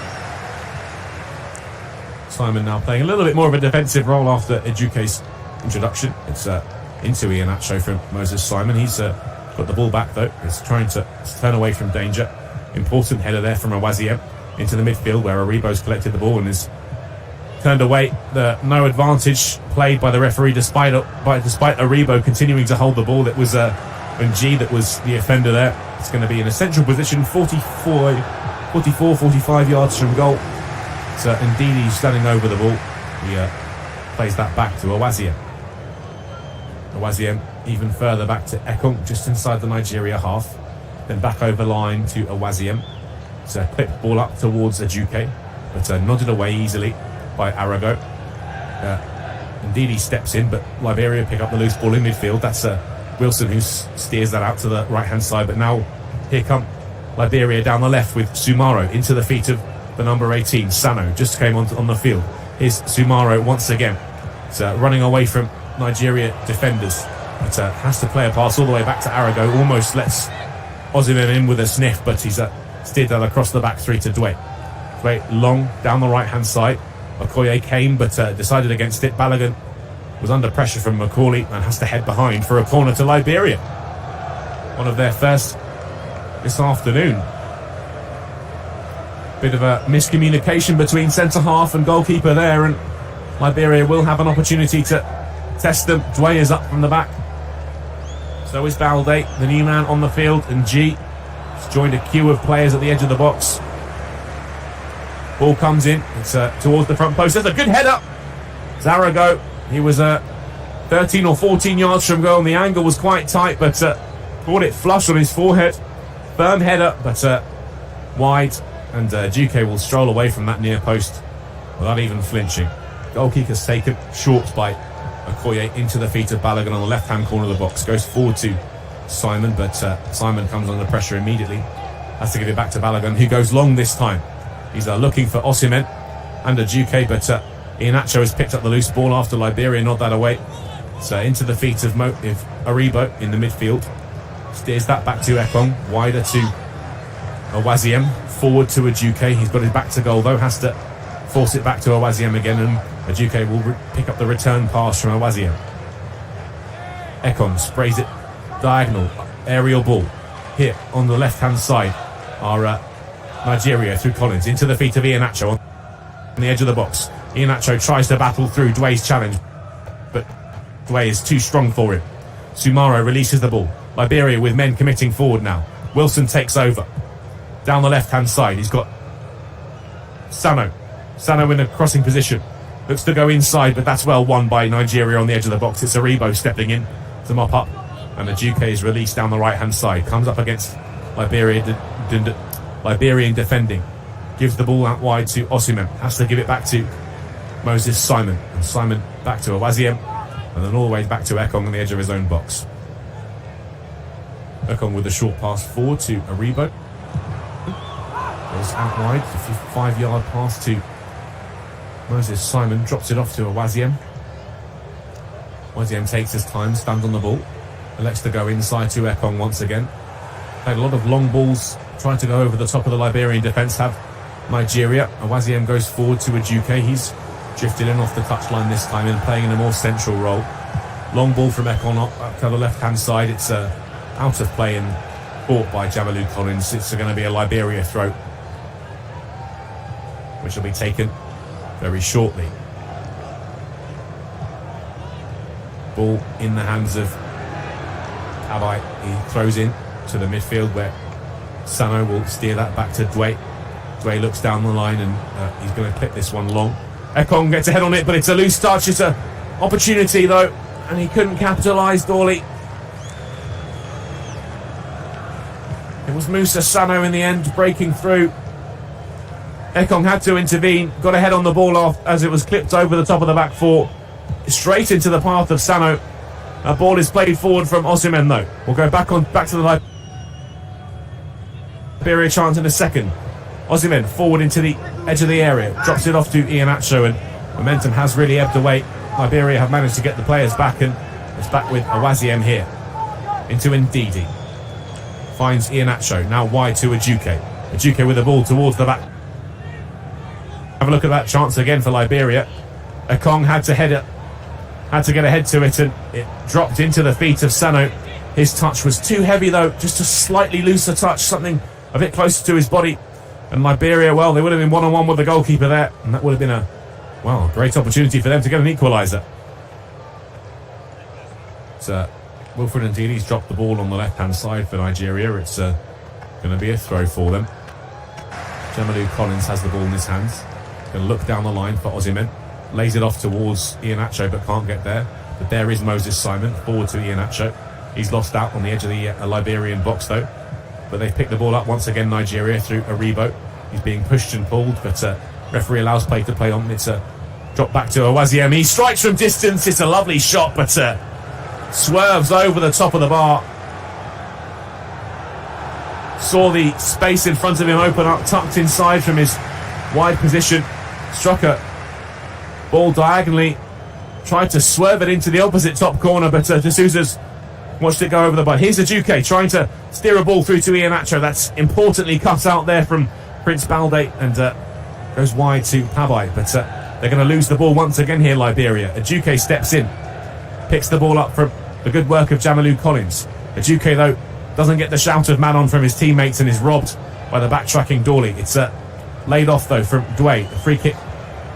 Simon now playing a little bit more of a defensive role after Ejuke's introduction. It's into Iheanacho from Moses Simon. He's got the ball back though. He's trying to turn away from danger. Important header there from Awaziem into the midfield where Aribo's collected the ball and is turned away. No advantage played by the referee despite Aribo continuing to hold the ball. It was Ng that was the offender there. It's going to be in a central position, 45 yards from goal. So indeed he's standing over the ball. He plays that back to Awaziem. Awaziem even further back to Ekong, just inside the Nigeria half. Then back over line to Awaziem. It's a clipped ball up towards Ejuke, but nodded away easily by Arago. Indeed he steps in, but Liberia pick up the loose ball in midfield. That's Wilson who steers that out to the right hand side, but now here come Liberia down the left with Sumaro into the feet of the number 18, Sano, just came on the field. Here's Sumaro once again. It's running away from Nigeria defenders, but has to play a pass all the way back to Arago. Almost lets Osimhen in with a sniff, but he's steered that across the back three to Dwe. Dwe long down the right hand side. Okoye came, but decided against it. Balogun was under pressure from Macaulay and has to head behind for a corner to Liberia. One of their first this afternoon. Bit of a miscommunication between centre-half and goalkeeper there, and Liberia will have an opportunity to test them. Dwe is up from the back. So is Balde, the new man on the field, and G has joined a queue of players at the edge of the box. Ball comes in, it's towards the front post. There's a good header. Zarago, he was 13 or 14 yards from goal, and the angle was quite tight, but caught it flush on his forehead. Firm header, but wide. And Duque will stroll away from that near post without even flinching. Goal kick is taken short by Okoye into the feet of Balogun on the left-hand corner of the box. Goes forward to Simon, but Simon comes under pressure immediately. Has to give it back to Balogun, who goes long this time. He's looking for Osimhen and Duque, but Iheanacho has picked up the loose ball after Liberia nod that away. So into the feet of Aribo in the midfield. Steers that back to Ekong. Wider to Awaziem. Forward to Ajuke. He's got his back to goal though. Has to force it back to Awaziem again, and Ajuke will pick up the return pass from Awaziem. Ekong sprays it diagonal. Aerial ball. Here on the left-hand side are Nigeria through Collins. Into the feet of Iheanacho on the edge of the box. Iheanacho tries to battle through Dway's challenge, but Dway is too strong for him. Sumaro releases the ball. Liberia with men committing forward now. Wilson takes over. Down the left-hand side, he's got Sano. Sano in a crossing position. Looks to go inside, but that's well won by Nigeria on the edge of the box. It's Aribo stepping in to mop up. And Ajuke is released down the right-hand side. Comes up against Liberian defending. Gives the ball out wide to Osimhen. Has to give it back to Moses Simon. And Simon back to Awaziem. And then all the way back to Ekong on the edge of his own box. Ekong with a short pass forward to Aribo. Goes out wide. A 5-yard pass to Moses Simon. Drops it off to Awaziem. Awaziem takes his time, stands on the ball. Elects to go inside to Ekong once again. Played a lot of long balls, trying to go over the top of the Liberian defence, have Nigeria. Awaziem goes forward to Ajuke. He's drifted in off the touchline this time and playing in a more central role. Long ball from Ekong up to the left-hand side. It's out of play and caught by Jamalu Collins. It's going to be a Liberia throw, which will be taken very shortly. Ball in the hands of Abai. He throws in to the midfield where Sano will steer that back to Dway. Dway looks down the line and he's going to clip this one long. Ekong gets a head on it, but it's a loose touch. It's an opportunity though, and he couldn't capitalise, Dawley. It was Musa Sano in the end breaking through. Ekong had to intervene, got a head on the ball off as it was clipped over the top of the back four, straight into the path of Sano. A ball is played forward from Osimhen though. We'll go back to the Liberia chance in a second. Osimhen forward into the edge of the area, drops it off to Iheanacho, and momentum has really ebbed away. Liberia have managed to get the players back, and it's back with Awaziem here. Into Ndidi. Finds Iheanacho, now wide to Ajuke. Ajuke with the ball towards the back. Have a look at that chance again for Liberia. Ekong had to get a head to it, and it dropped into the feet of Sano. His touch was too heavy though, just a slightly looser touch, something a bit closer to his body. And Liberia, well, they would have been one-on-one with the goalkeeper there, and that would have been a great opportunity for them to get an equaliser. So Wilfred Ndidi's dropped the ball on the left-hand side for Nigeria. It's going to be a throw for them. Jamalu Collins has the ball in his hands. Going to look down the line for Osimhen. Lays it off towards Iheanacho but can't get there. But there is Moses Simon, forward to Iheanacho. He's lost out on the edge of the Liberian box though. But they've picked the ball up once again, Nigeria, through Aribo. He's being pushed and pulled, but referee allows play to play on. It's a drop back to Awaziem. He strikes from distance. It's a lovely shot, but swerves over the top of the bar. Saw the space in front of him open up, tucked inside from his wide position. Struck a ball diagonally, tried to swerve it into the opposite top corner, but D'Souza's watched it go over the bar. Here's Ajuke trying to steer a ball through to Iheanacho. That's importantly cut out there from Prince Balde and goes wide to Pabai. But they're going to lose the ball once again here, Liberia. Ajuke steps in, picks the ball up from the good work of Jamalu Collins. Ajuke, though, doesn't get the shout of man on from his teammates and is robbed by the backtracking Dawley. It's laid off, though, from Dway. A free kick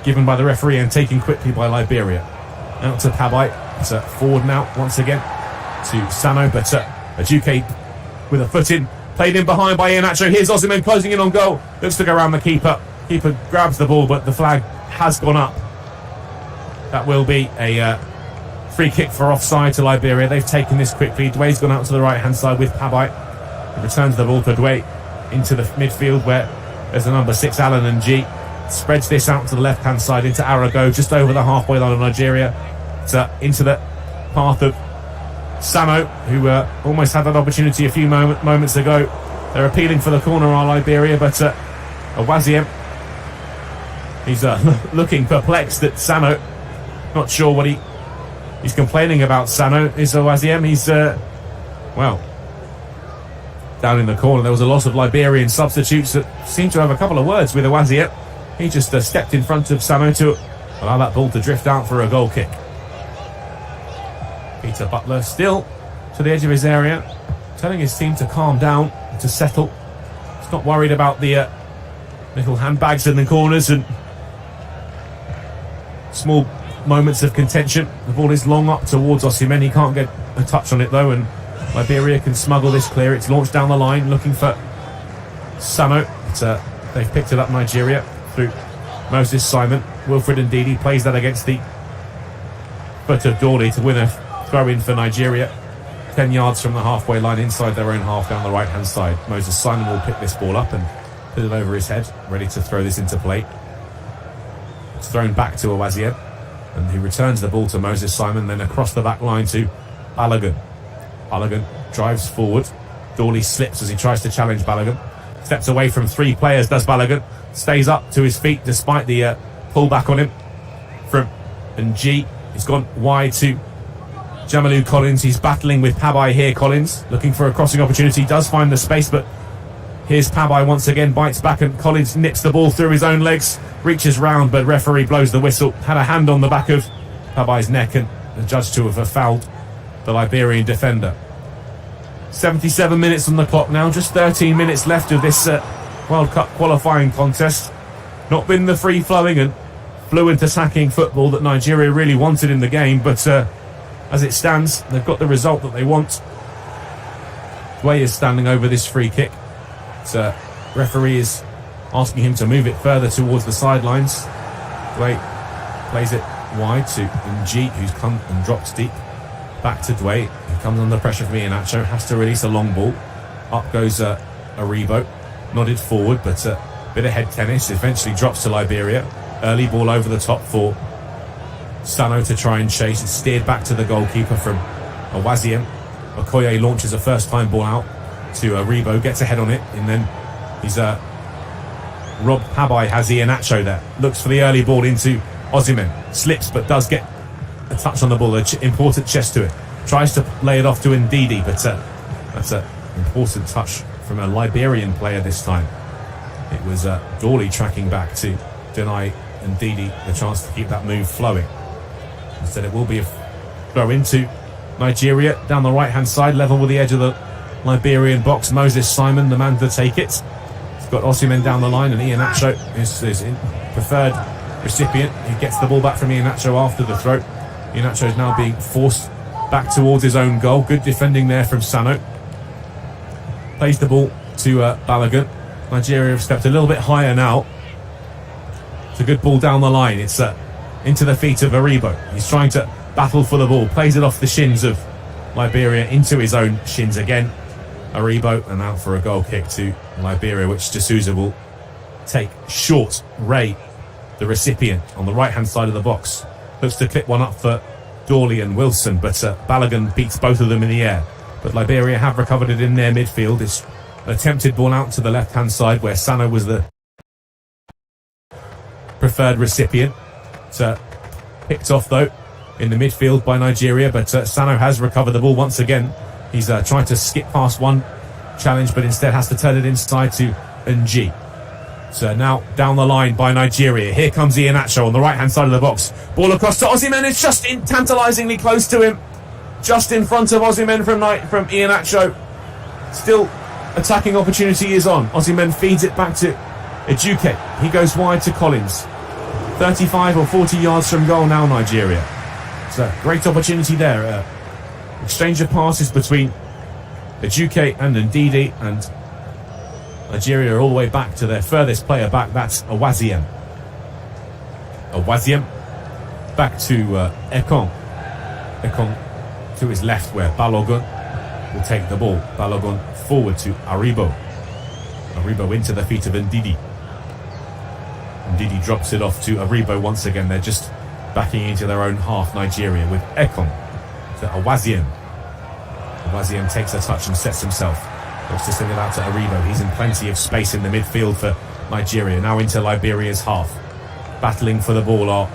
given by the referee and taken quickly by Liberia. Out to Pabai. It's forward now once again to Sano, but Ajuke with a foot in, played in behind by Iheanacho. Here's Osimhen closing in on goal. Looks to go around the keeper. Keeper grabs the ball, but the flag has gone up. That will be a free kick for offside to Liberia. They've taken this quickly. Dway's gone out to the right-hand side with Pabai. He returns the ball for Dway into the midfield where there's the number 6, Alan and G. Spreads this out to the left-hand side into Arago, just over the halfway line of Nigeria. It's into the path of Sano, who almost had that opportunity a few moments ago. They're appealing for the corner on Liberia, but Awaziem, he's looking perplexed at Sano. Not sure what he's complaining about. Sano is Awaziem. He's down in the corner. There was a lot of Liberian substitutes that seemed to have a couple of words with Awaziem. He just stepped in front of Sano to allow that ball to drift out for a goal kick. Peter Butler still to the edge of his area, telling his team to calm down, to settle. He's not worried about the little handbags in the corners and small moments of contention. The ball is long up towards Osimhen. He can't get a touch on it though, and Liberia can smuggle this clear. It's launched down the line looking for Sano. They've picked it up, Nigeria, through Moses Simon. Wilfred Ndidi plays that against the foot of Dawley to win a throw in for Nigeria. 10 yards from the halfway line inside their own half down the right hand side. Moses Simon will pick this ball up and put it over his head, ready to throw this into play. It's thrown back to Awaziem, and he returns the ball to Moses Simon, then across the back line to Balogun. Balogun drives forward. Dawley slips as he tries to challenge Balogun. Steps away from three players, does Balogun. Stays up to his feet despite the pullback on him from Ng. He's gone wide to Jamalu Collins. He's battling with Pabai here. Collins looking for a crossing opportunity, does find the space, but here's Pabai once again, bites back, and Collins nips the ball through his own legs, reaches round, but referee blows the whistle. Had a hand on the back of Pabai's neck and the judge to have fouled the Liberian defender. 77 minutes on the clock now, just 13 minutes left of this World Cup qualifying contest. Not been the free-flowing and fluent attacking football that Nigeria really wanted in the game, but as it stands, they've got the result that they want. Dway is standing over this free kick. The referee is asking him to move it further towards the sidelines. Dway plays it wide to Ng, who's come and dropped deep. Back to Dway, who comes under pressure from Iheanacho, has to release a long ball. Up goes Aribo, nodded forward, but a bit of head tennis. Eventually drops to Liberia. Early ball over the top for Sano to try and chase. It's steered back to the goalkeeper from Awaziem. Okoye launches a first-time ball out to Aribo, gets ahead on it, and then he's Rob Pabai has Iheanacho there. Looks for the early ball into Osimhen. Slips, but does get a touch on the ball, important chest to it. Tries to lay it off to Ndidi, but that's an important touch from a Liberian player this time. It was Dawley tracking back to deny Ndidi the chance to keep that move flowing. Instead it will be a throw into Nigeria down the right hand side, level with the edge of the Liberian box. Moses Simon, the man to take it. He's got Osimhen down the line, and Iheanacho is in preferred recipient. He gets the ball back from Iheanacho after the throw. Iheanacho is now being forced back towards his own goal. Good defending there from Sano. Plays the ball to Balogun. Nigeria have stepped a little bit higher now. It's a good ball down the line. It's into the feet of Aribo. He's trying to battle for the ball. Plays it off the shins of Liberia into his own shins again. Aribo, and out for a goal kick to Liberia, which D'Souza will take short. Ray, the recipient, on the right hand side of the box, looks to clip one up for Dawley and Wilson, but Balogun beats both of them in the air. But Liberia have recovered it in their midfield. It's an attempted ball out to the left hand side where Sano was the preferred recipient. It's picked off though in the midfield by Nigeria, but Sano has recovered the ball once again. He's trying to skip past one challenge, but instead has to turn it inside to Ng. So now down the line by Nigeria. Here comes Iheanacho on the right hand side of the box. Ball across to Osimhen. It's just tantalisingly close to him, just in front of Osimhen from Iheanacho. Still attacking opportunity is on. Osimhen feeds it back to Ejuke. He goes wide to Collins. 35 or 40 yards from goal now, Nigeria. It's a great opportunity there. Exchange of passes between Ejuke and Ndidi, and Nigeria are all the way back to their furthest player back. That's Awaziem. Awaziem back to Ekong. Ekong to his left where Balogun will take the ball. Balogun forward to Aribo. Aribo into the feet of Ndidi. Ndidi drops it off to Aribo once again. They're just backing into their own half, Nigeria, with Ekong to Awaziem. Awaziem takes a touch and sets himself. Looks to send it out to Aribo. He's in plenty of space in the midfield for Nigeria. Now into Liberia's half. Battling for the ball are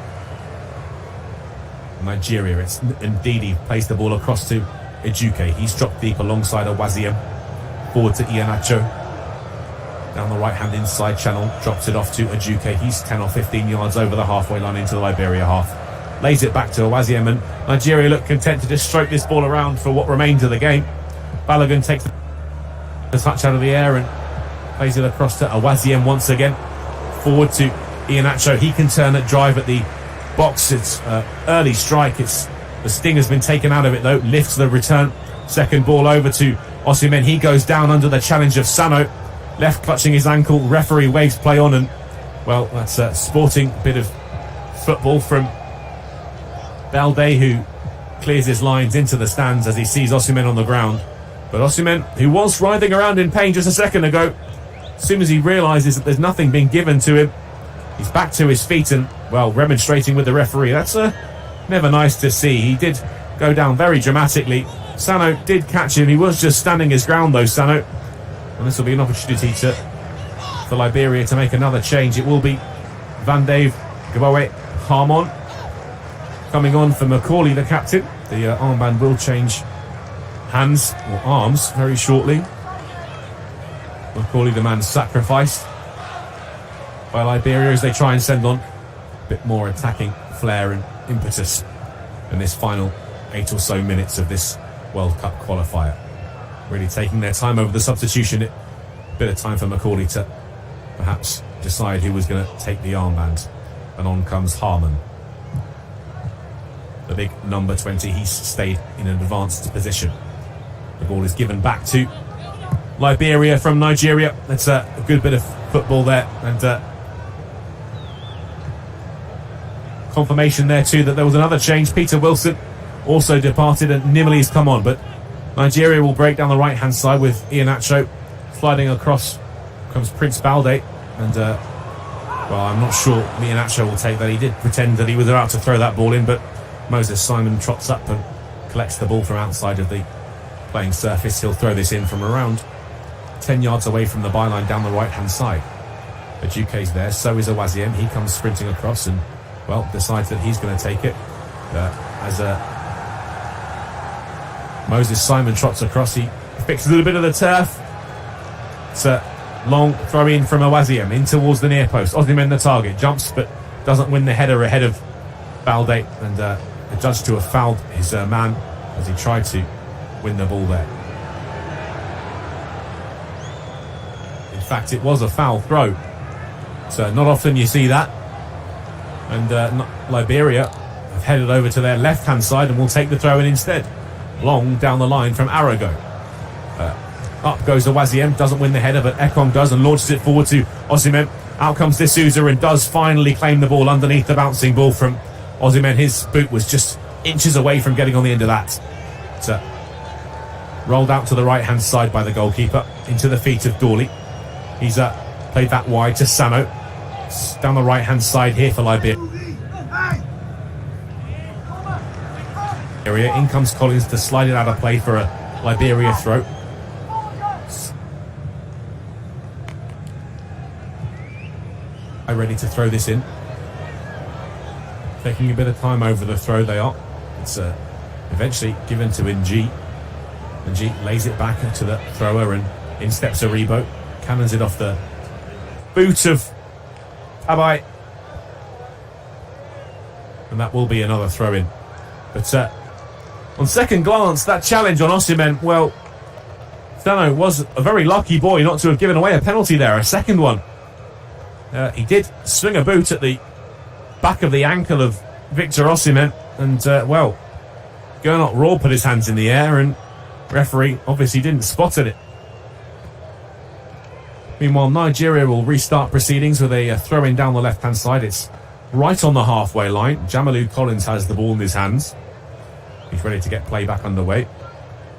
Nigeria. It's Ndidi plays the ball across to Ejuke. He's dropped deep alongside Awaziem. Forward to Iheanacho. Down the right-hand inside channel. Drops it off to Ajuke. He's 10 or 15 yards over the halfway line into the Liberia half. Lays it back to Awaziem, and Nigeria look content to just stroke this ball around for what remains of the game. Balogun takes the touch out of the air and plays it across to Awaziem once again. Forward to Iheanacho. He can turn at drive at the box. It's early strike. The sting has been taken out of it though. Lifts the return. Second ball over to Osimhen. He goes down under the challenge of Sano. Left clutching his ankle. Referee waves play on, and well, that's a sporting bit of football from Balde, who clears his lines into the stands as he sees Osimhen on the ground. But Osimhen, who was writhing around in pain just a second ago, as soon as he realises that there's nothing being given to him, he's back to his feet and, well, remonstrating with the referee. That's never nice to see. He did go down very dramatically. Sano did catch him. He was just standing his ground though, Sano. And this will be an opportunity for Liberia to make another change. It will be Van Dave Gbowe Harmon coming on for Macaulay, the captain. The armband will change hands or arms very shortly. Macaulay, the man sacrificed by Liberia as they try and send on a bit more attacking flair and impetus in this final 8 or so minutes of this World Cup qualifier. Really taking their time over the substitution. A bit of time for Macaulay to perhaps decide who was going to take the armband. And on comes Harmon. The big number 20, he's stayed in an advanced position. The ball is given back to Liberia from Nigeria. That's a good bit of football there, and confirmation there too that there was another change. Peter Wilson also departed and Nimili's come on, but Nigeria will break down the right hand side with Iheanacho. Sliding across comes Prince Balde, and well, I'm not sure Iheanacho will take that. He did pretend that he was about to throw that ball in, but Moses Simon trots up and collects the ball from outside of the playing surface. He'll throw this in from around 10 yards away from the byline down the right hand side. Ajuke's there, so is Awaziem. He comes sprinting across and, well, decides that he's going to take it. As Moses Simon trots across, he fixes a little bit of the turf. It's a long throw in from Awaziem in towards the near post. Osimhen the target, jumps but doesn't win the header ahead of Balde, and adjudged to have fouled his man as he tried to win the ball there. In fact, it was a foul throw, so not often you see that. And Liberia have headed over to their left hand side and will take the throw in instead. Long down the line from Arago. Up goes Awaziem, doesn't win the header, but Ekong does and launches it forward to Osimhen. Out comes D'Souza and does finally claim the ball underneath the bouncing ball from Osimhen. His boot was just inches away from getting on the end of that. So, rolled out to the right hand side by the goalkeeper into the feet of Dawley. He's played that wide to Sano. Down the right hand side here for Liberia. In comes Collins to slide it out of play for a Liberia throw. Ready to throw this in. Taking a bit of time over the throw they are. It's eventually given to Ng. Ng lays it back to the thrower and in steps Aribo. Cannons it off the boot of Abai. And that will be another throw in. But on second glance, that challenge on Osimhen, well, Sano was a very lucky boy not to have given away a penalty there, a second one. He did swing a boot at the back of the ankle of Victor Osimhen, and well, Gernot Rohr put his hands in the air and referee obviously didn't spot it. Meanwhile, Nigeria will restart proceedings with a throw-in down the left-hand side. It's right on the halfway line. Jamalu Collins has the ball in his hands. He's ready to get play back underway.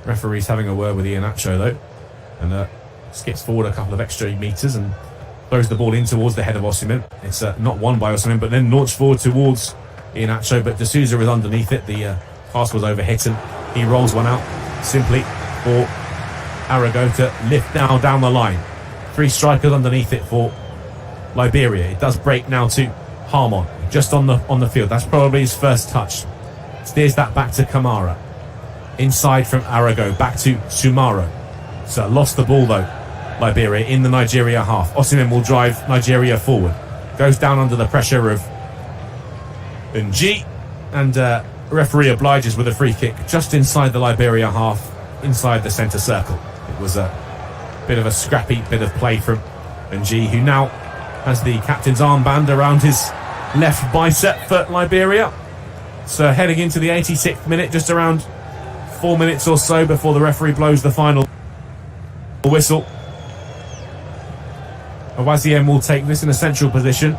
Referee's having a word with Iheanacho though, and skips forward a couple of extra metres and throws the ball in towards the head of Osimhen. It's not won by Osimhen, but then launched forward towards Iheanacho, but D'Souza is underneath it. The pass was overhit and he rolls one out simply for Arago to lift now down the line. 3 strikers underneath it for Liberia. It does break now to Harmon, just on the field. That's probably his first touch. Steers that back to Kamara. Inside from Arago, back to Sumaro. So lost the ball though, Liberia in the Nigeria half. Osimhen will drive Nigeria forward. Goes down under the pressure of Ng, and referee obliges with a free kick just inside the Liberia half, inside the centre circle. It was a bit of a scrappy bit of play from Ng, who now has the captain's armband around his left bicep for Liberia. So heading into the 86th minute, just around 4 minutes or so before the referee blows the final whistle. Awaziem will take this in a central position.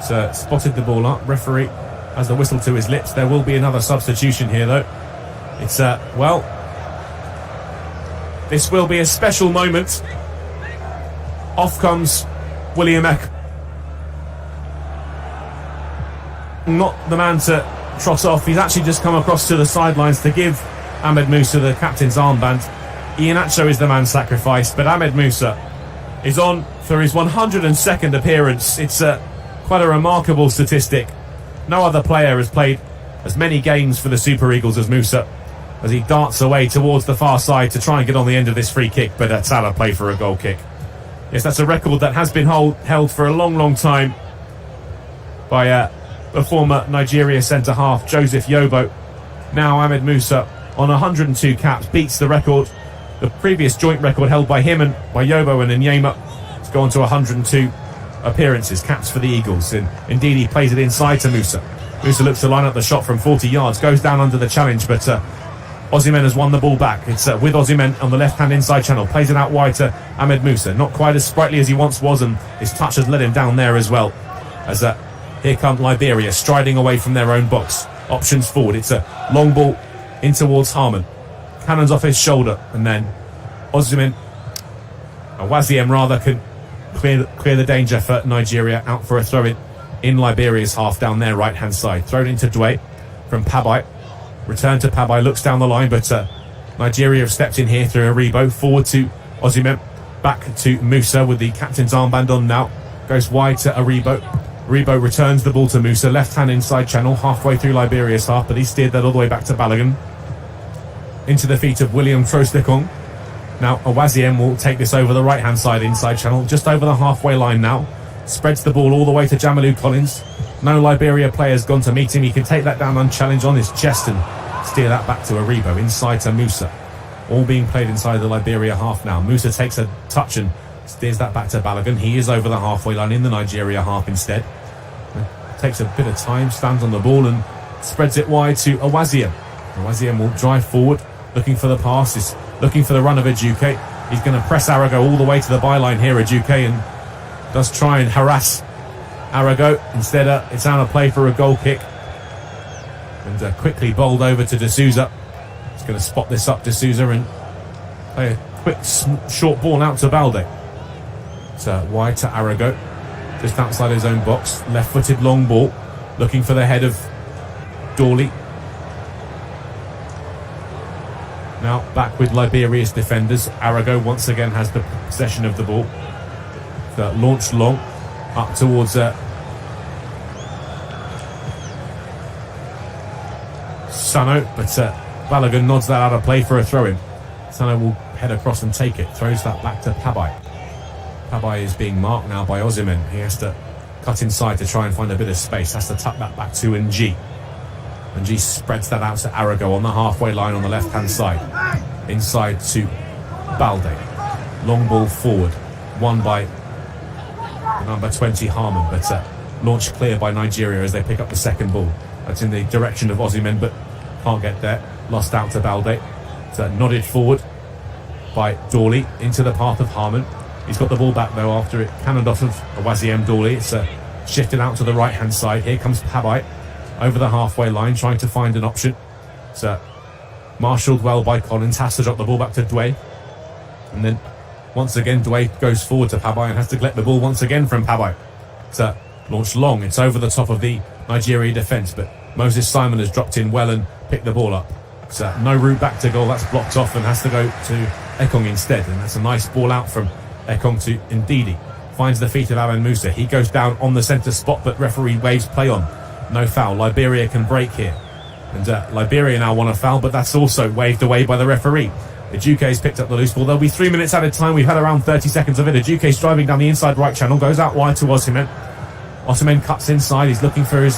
So spotted the ball up. Referee has the whistle to his lips. There will be another substitution here though. It's well, this will be a special moment. Off comes William Eck. Not the man to trot off. He's actually just come across to the sidelines to give Ahmed Musa the captain's armband. Iheanacho is the man sacrificed, but Ahmed Musa is on for his 102nd appearance. It's quite a remarkable statistic. No other player has played as many games for the Super Eagles as Musa, as he darts away towards the far side to try and get on the end of this free kick, but Salah played for a goal kick. Yes, that's a record that has been held for a long time by the former Nigeria centre-half Joseph Yobo. Now Ahmed Musa on 102 caps beats the record, the previous joint record held by him and by Yobo and Nyema. It's gone to 102 appearances, caps for the Eagles. And indeed, he plays it inside to Musa. Musa looks to line up the shot from 40 yards, goes down under the challenge, but Osimhen has won the ball back. It's with Osimhen on the left-hand inside channel, plays it out wide to Ahmed Musa. Not quite as sprightly as he once was, and his touch has let him down there as well. As here come Liberia, striding away from their own box. Options forward. It's a long ball in towards Harmon. Cannons off his shoulder, and then Awaziem rather can clear the danger for Nigeria. Out for a throw in Liberia's half down their right hand side. Thrown into Dwe from Pabai. Return to Pabai, looks down the line, but Nigeria have stepped in here through Aribo. Forward to Osimhen, back to Musa with the captain's armband on now. Goes wide to Aribo. Aribo returns the ball to Musa, left hand inside channel, halfway through Liberia's half, but he steered that all the way back to Balogun. Into the feet of William Trostekong. Now Awaziem will take this over the right hand side inside channel, just over the halfway line now. Spreads the ball all the way to Jamilu Collins. No Liberia player's gone to meet him. He can take that down unchallenged on his chest and steer that back to Aribo, inside to Musa. All being played inside the Liberia half now. Musa takes a touch and steers that back to Balogun. He is over the halfway line in the Nigeria half instead. Takes a bit of time, stands on the ball and spreads it wide to Awaziem. Awaziem will drive forward, looking for the pass, is looking for the run of Ejuke. He's going to press Arago all the way to the byline here, Ejuke, and does try and harass Arago. Instead, it's out of play for a goal kick. And quickly bowled over to D'Souza. He's going to spot this up, D'Souza, and play a quick short ball out to Balde. So wide to Arago, just outside his own box. Left-footed long ball, looking for the head of Dawley. Now back with Liberia's defenders. Arago once again has the possession of the ball. Launched long up towards Sano, but Balogun nods that out of play for a throw-in. Sano will head across and take it. Throws that back to Pabai. Pabai is being marked now by Osimhen. He has to cut inside to try and find a bit of space. Has to tuck that back to Ng. Ng spreads that out to Arago on the halfway line on the left-hand side. Inside to Balde. Long ball forward. Won by number 20 Harmon, but launched clear by Nigeria as they pick up the second ball. That's in the direction of Osimhen, but can't get there. Lost out to Balde. So nodded forward by Dawley into the path of Harmon. He's got the ball back though after it cannoned off of Awaziem Dawley. It's shifted out to the right hand side. Here comes Pabai over the halfway line trying to find an option. So marshalled well by Collins, has to drop the ball back to Dwe, and then once again Dwe goes forward to Pabai and has to collect the ball once again from Pabai. So launched long, it's over the top of the Nigeria defence, but Moses Simon has dropped in well and picked the ball up. So no route back to goal, that's blocked off and has to go to Ekong instead, and that's a nice ball out from Ekong to Ndidi. Finds the feet of Ahmed Musa. He goes down on the centre spot, but referee waves play on. No foul. Liberia can break here. And Liberia now want a foul, but that's also waved away by the referee. Ejuke's picked up the loose ball. There'll be 3 minutes added time. We've had around 30 seconds of it. Ejuke's driving down the inside right channel, goes out wide to Osimhen. Osimhen cuts inside. He's looking for his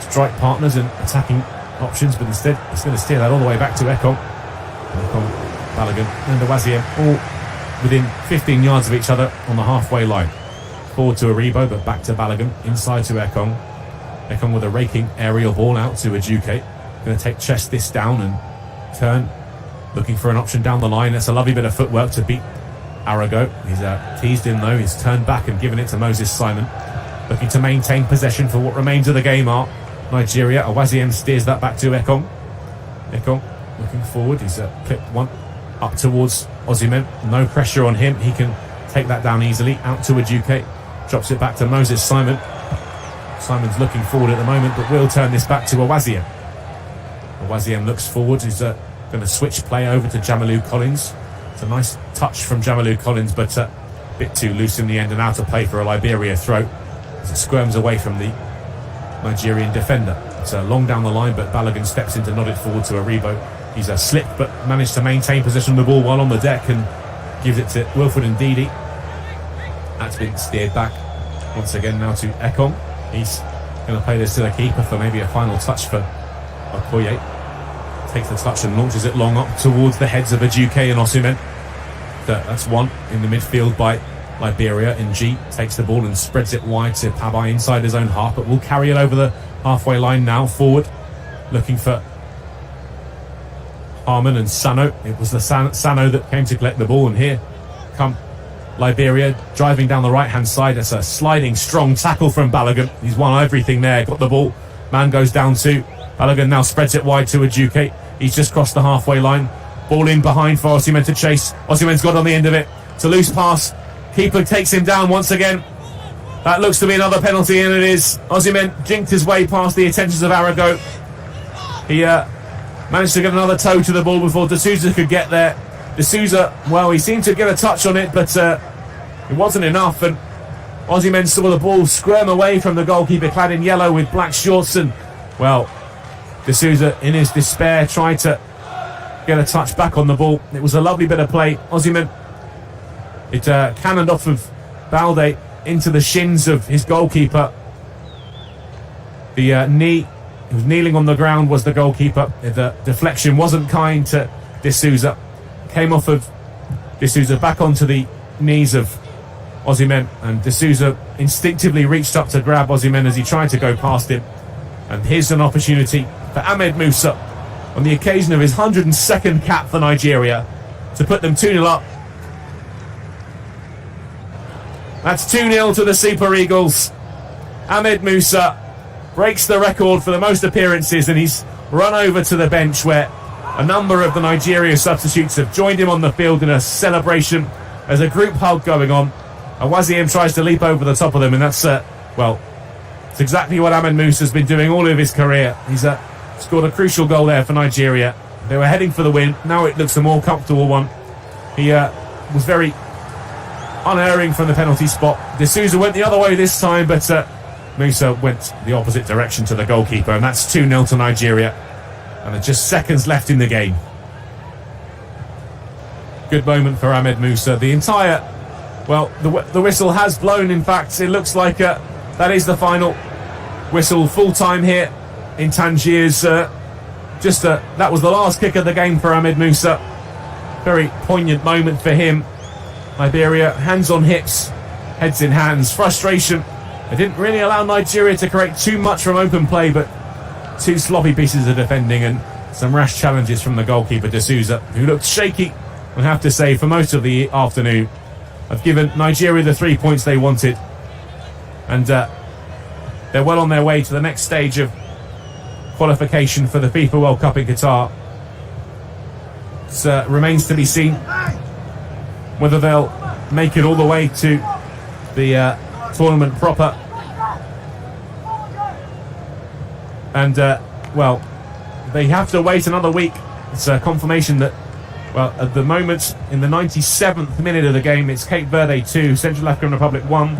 strike partners and attacking options, but instead he's going to steer that all the way back to Ekong. Balogun and Awaziem all within 15 yards of each other on the halfway line. Forward to Aribo, but back to Balogun, inside to Ekong. Ekong with a raking aerial ball out to Ejuke. Going to take chest this down and turn, looking for an option down the line. That's a lovely bit of footwork to beat Arago. He's teased in though. He's turned back and given it to Moses Simon, looking to maintain possession for what remains of the game are Nigeria. Awaziem steers that back to Ekong. Ekong looking forward. He's clipped one up towards Osimhen. No pressure on him. He can take that down easily. Out to Ejuke. Drops it back to Moses Simon. Simon's looking forward at the moment, but will turn this back to Awaziem. Awaziem looks forward. He's going to switch play over to Jamalu Collins. It's a nice touch from Jamalu Collins, but a bit too loose in the end and out of play for a Liberia throw as it squirms away from the Nigerian defender. It's long down the line, but Balogun steps in to nod it forward to Aribo. He's slipped, but managed to maintain possession of the ball while on the deck and gives it to Wilfred Ndidi. That's been steered back once again now to Ekong. He's going to play this to the keeper for maybe a final touch for Okoye. Takes the touch and launches it long up towards the heads of Ejuke and Osimhen. That's one in the midfield by Liberia. Ng takes the ball and spreads it wide to Pabai inside his own half, but will carry it over the halfway line now forward, looking for Harmon and Sano. It was the Sano that came to collect the ball, and here come Liberia driving down the right hand side. It's a sliding strong tackle from Balogun. He's won everything there, got the ball, man goes down to Balogun, now spreads it wide to Ejuke. He's just crossed the halfway line, ball in behind for Osimhen to chase. Osimhen's got on the end of it. It's a loose pass, keeper takes him down once again. That looks to be another penalty, and it is. Osimhen jinked his way past the attentions of Arago. He managed to get another toe to the ball before D'Souza could get there. D'Souza, well, he seemed to get a touch on it, but it wasn't enough, and Osimhen saw the ball squirm away from the goalkeeper clad in yellow with black shorts, and, well, D'Souza, in his despair, tried to get a touch back on the ball. It was a lovely bit of play. Osimhen, it cannoned off of Balde into the shins of his goalkeeper. The knee, he was kneeling on the ground, was the goalkeeper. The deflection wasn't kind to D'Souza. Came off of D'Souza back onto the knees of Osimhen, and D'Souza instinctively reached up to grab Osimhen as he tried to go past him. And here's an opportunity for Ahmed Musa on the occasion of his 102nd cap for Nigeria to put them 2-0 up. That's 2-0 to the Super Eagles. Ahmed Musa breaks the record for the most appearances, and he's run over to the bench where a number of the Nigeria substitutes have joined him on the field in a celebration. There's a group hug going on. Awaziem tries to leap over the top of them, and that's, well, it's exactly what Ahmed Musa's been doing all of his career. He's scored a crucial goal there for Nigeria. They were heading for the win. Now it looks a more comfortable one. He was very unerring from the penalty spot. D'Souza went the other way this time, but Musa went the opposite direction to the goalkeeper, and that's 2-0 to Nigeria. And there's just seconds left in the game. Good moment for Ahmed Musa. The entire, well, the whistle has blown. In fact, it looks like that is the final whistle. Full time here in Tangiers. That was the last kick of the game for Ahmed Musa. Very poignant moment for him. Liberia, hands on hips, heads in hands. Frustration. They didn't really allow Nigeria to create too much from open play, but two sloppy pieces of defending and some rash challenges from the goalkeeper D'Souza, who looked shaky, I have to say, for most of the afternoon. Have given Nigeria the 3 points they wanted, and they're well on their way to the next stage of qualification for the FIFA World Cup in Qatar. It remains to be seen whether they'll make it all the way to the tournament proper. And, well, they have to wait another week. It's a confirmation that, well, at the moment, in the 97th minute of the game, it's Cape Verde 2, Central African Republic 1,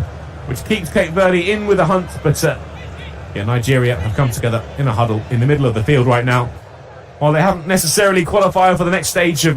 which keeps Cape Verde in with a hunt. But, yeah, Nigeria have come together in a huddle in the middle of the field right now. While they haven't necessarily qualified for the next stage of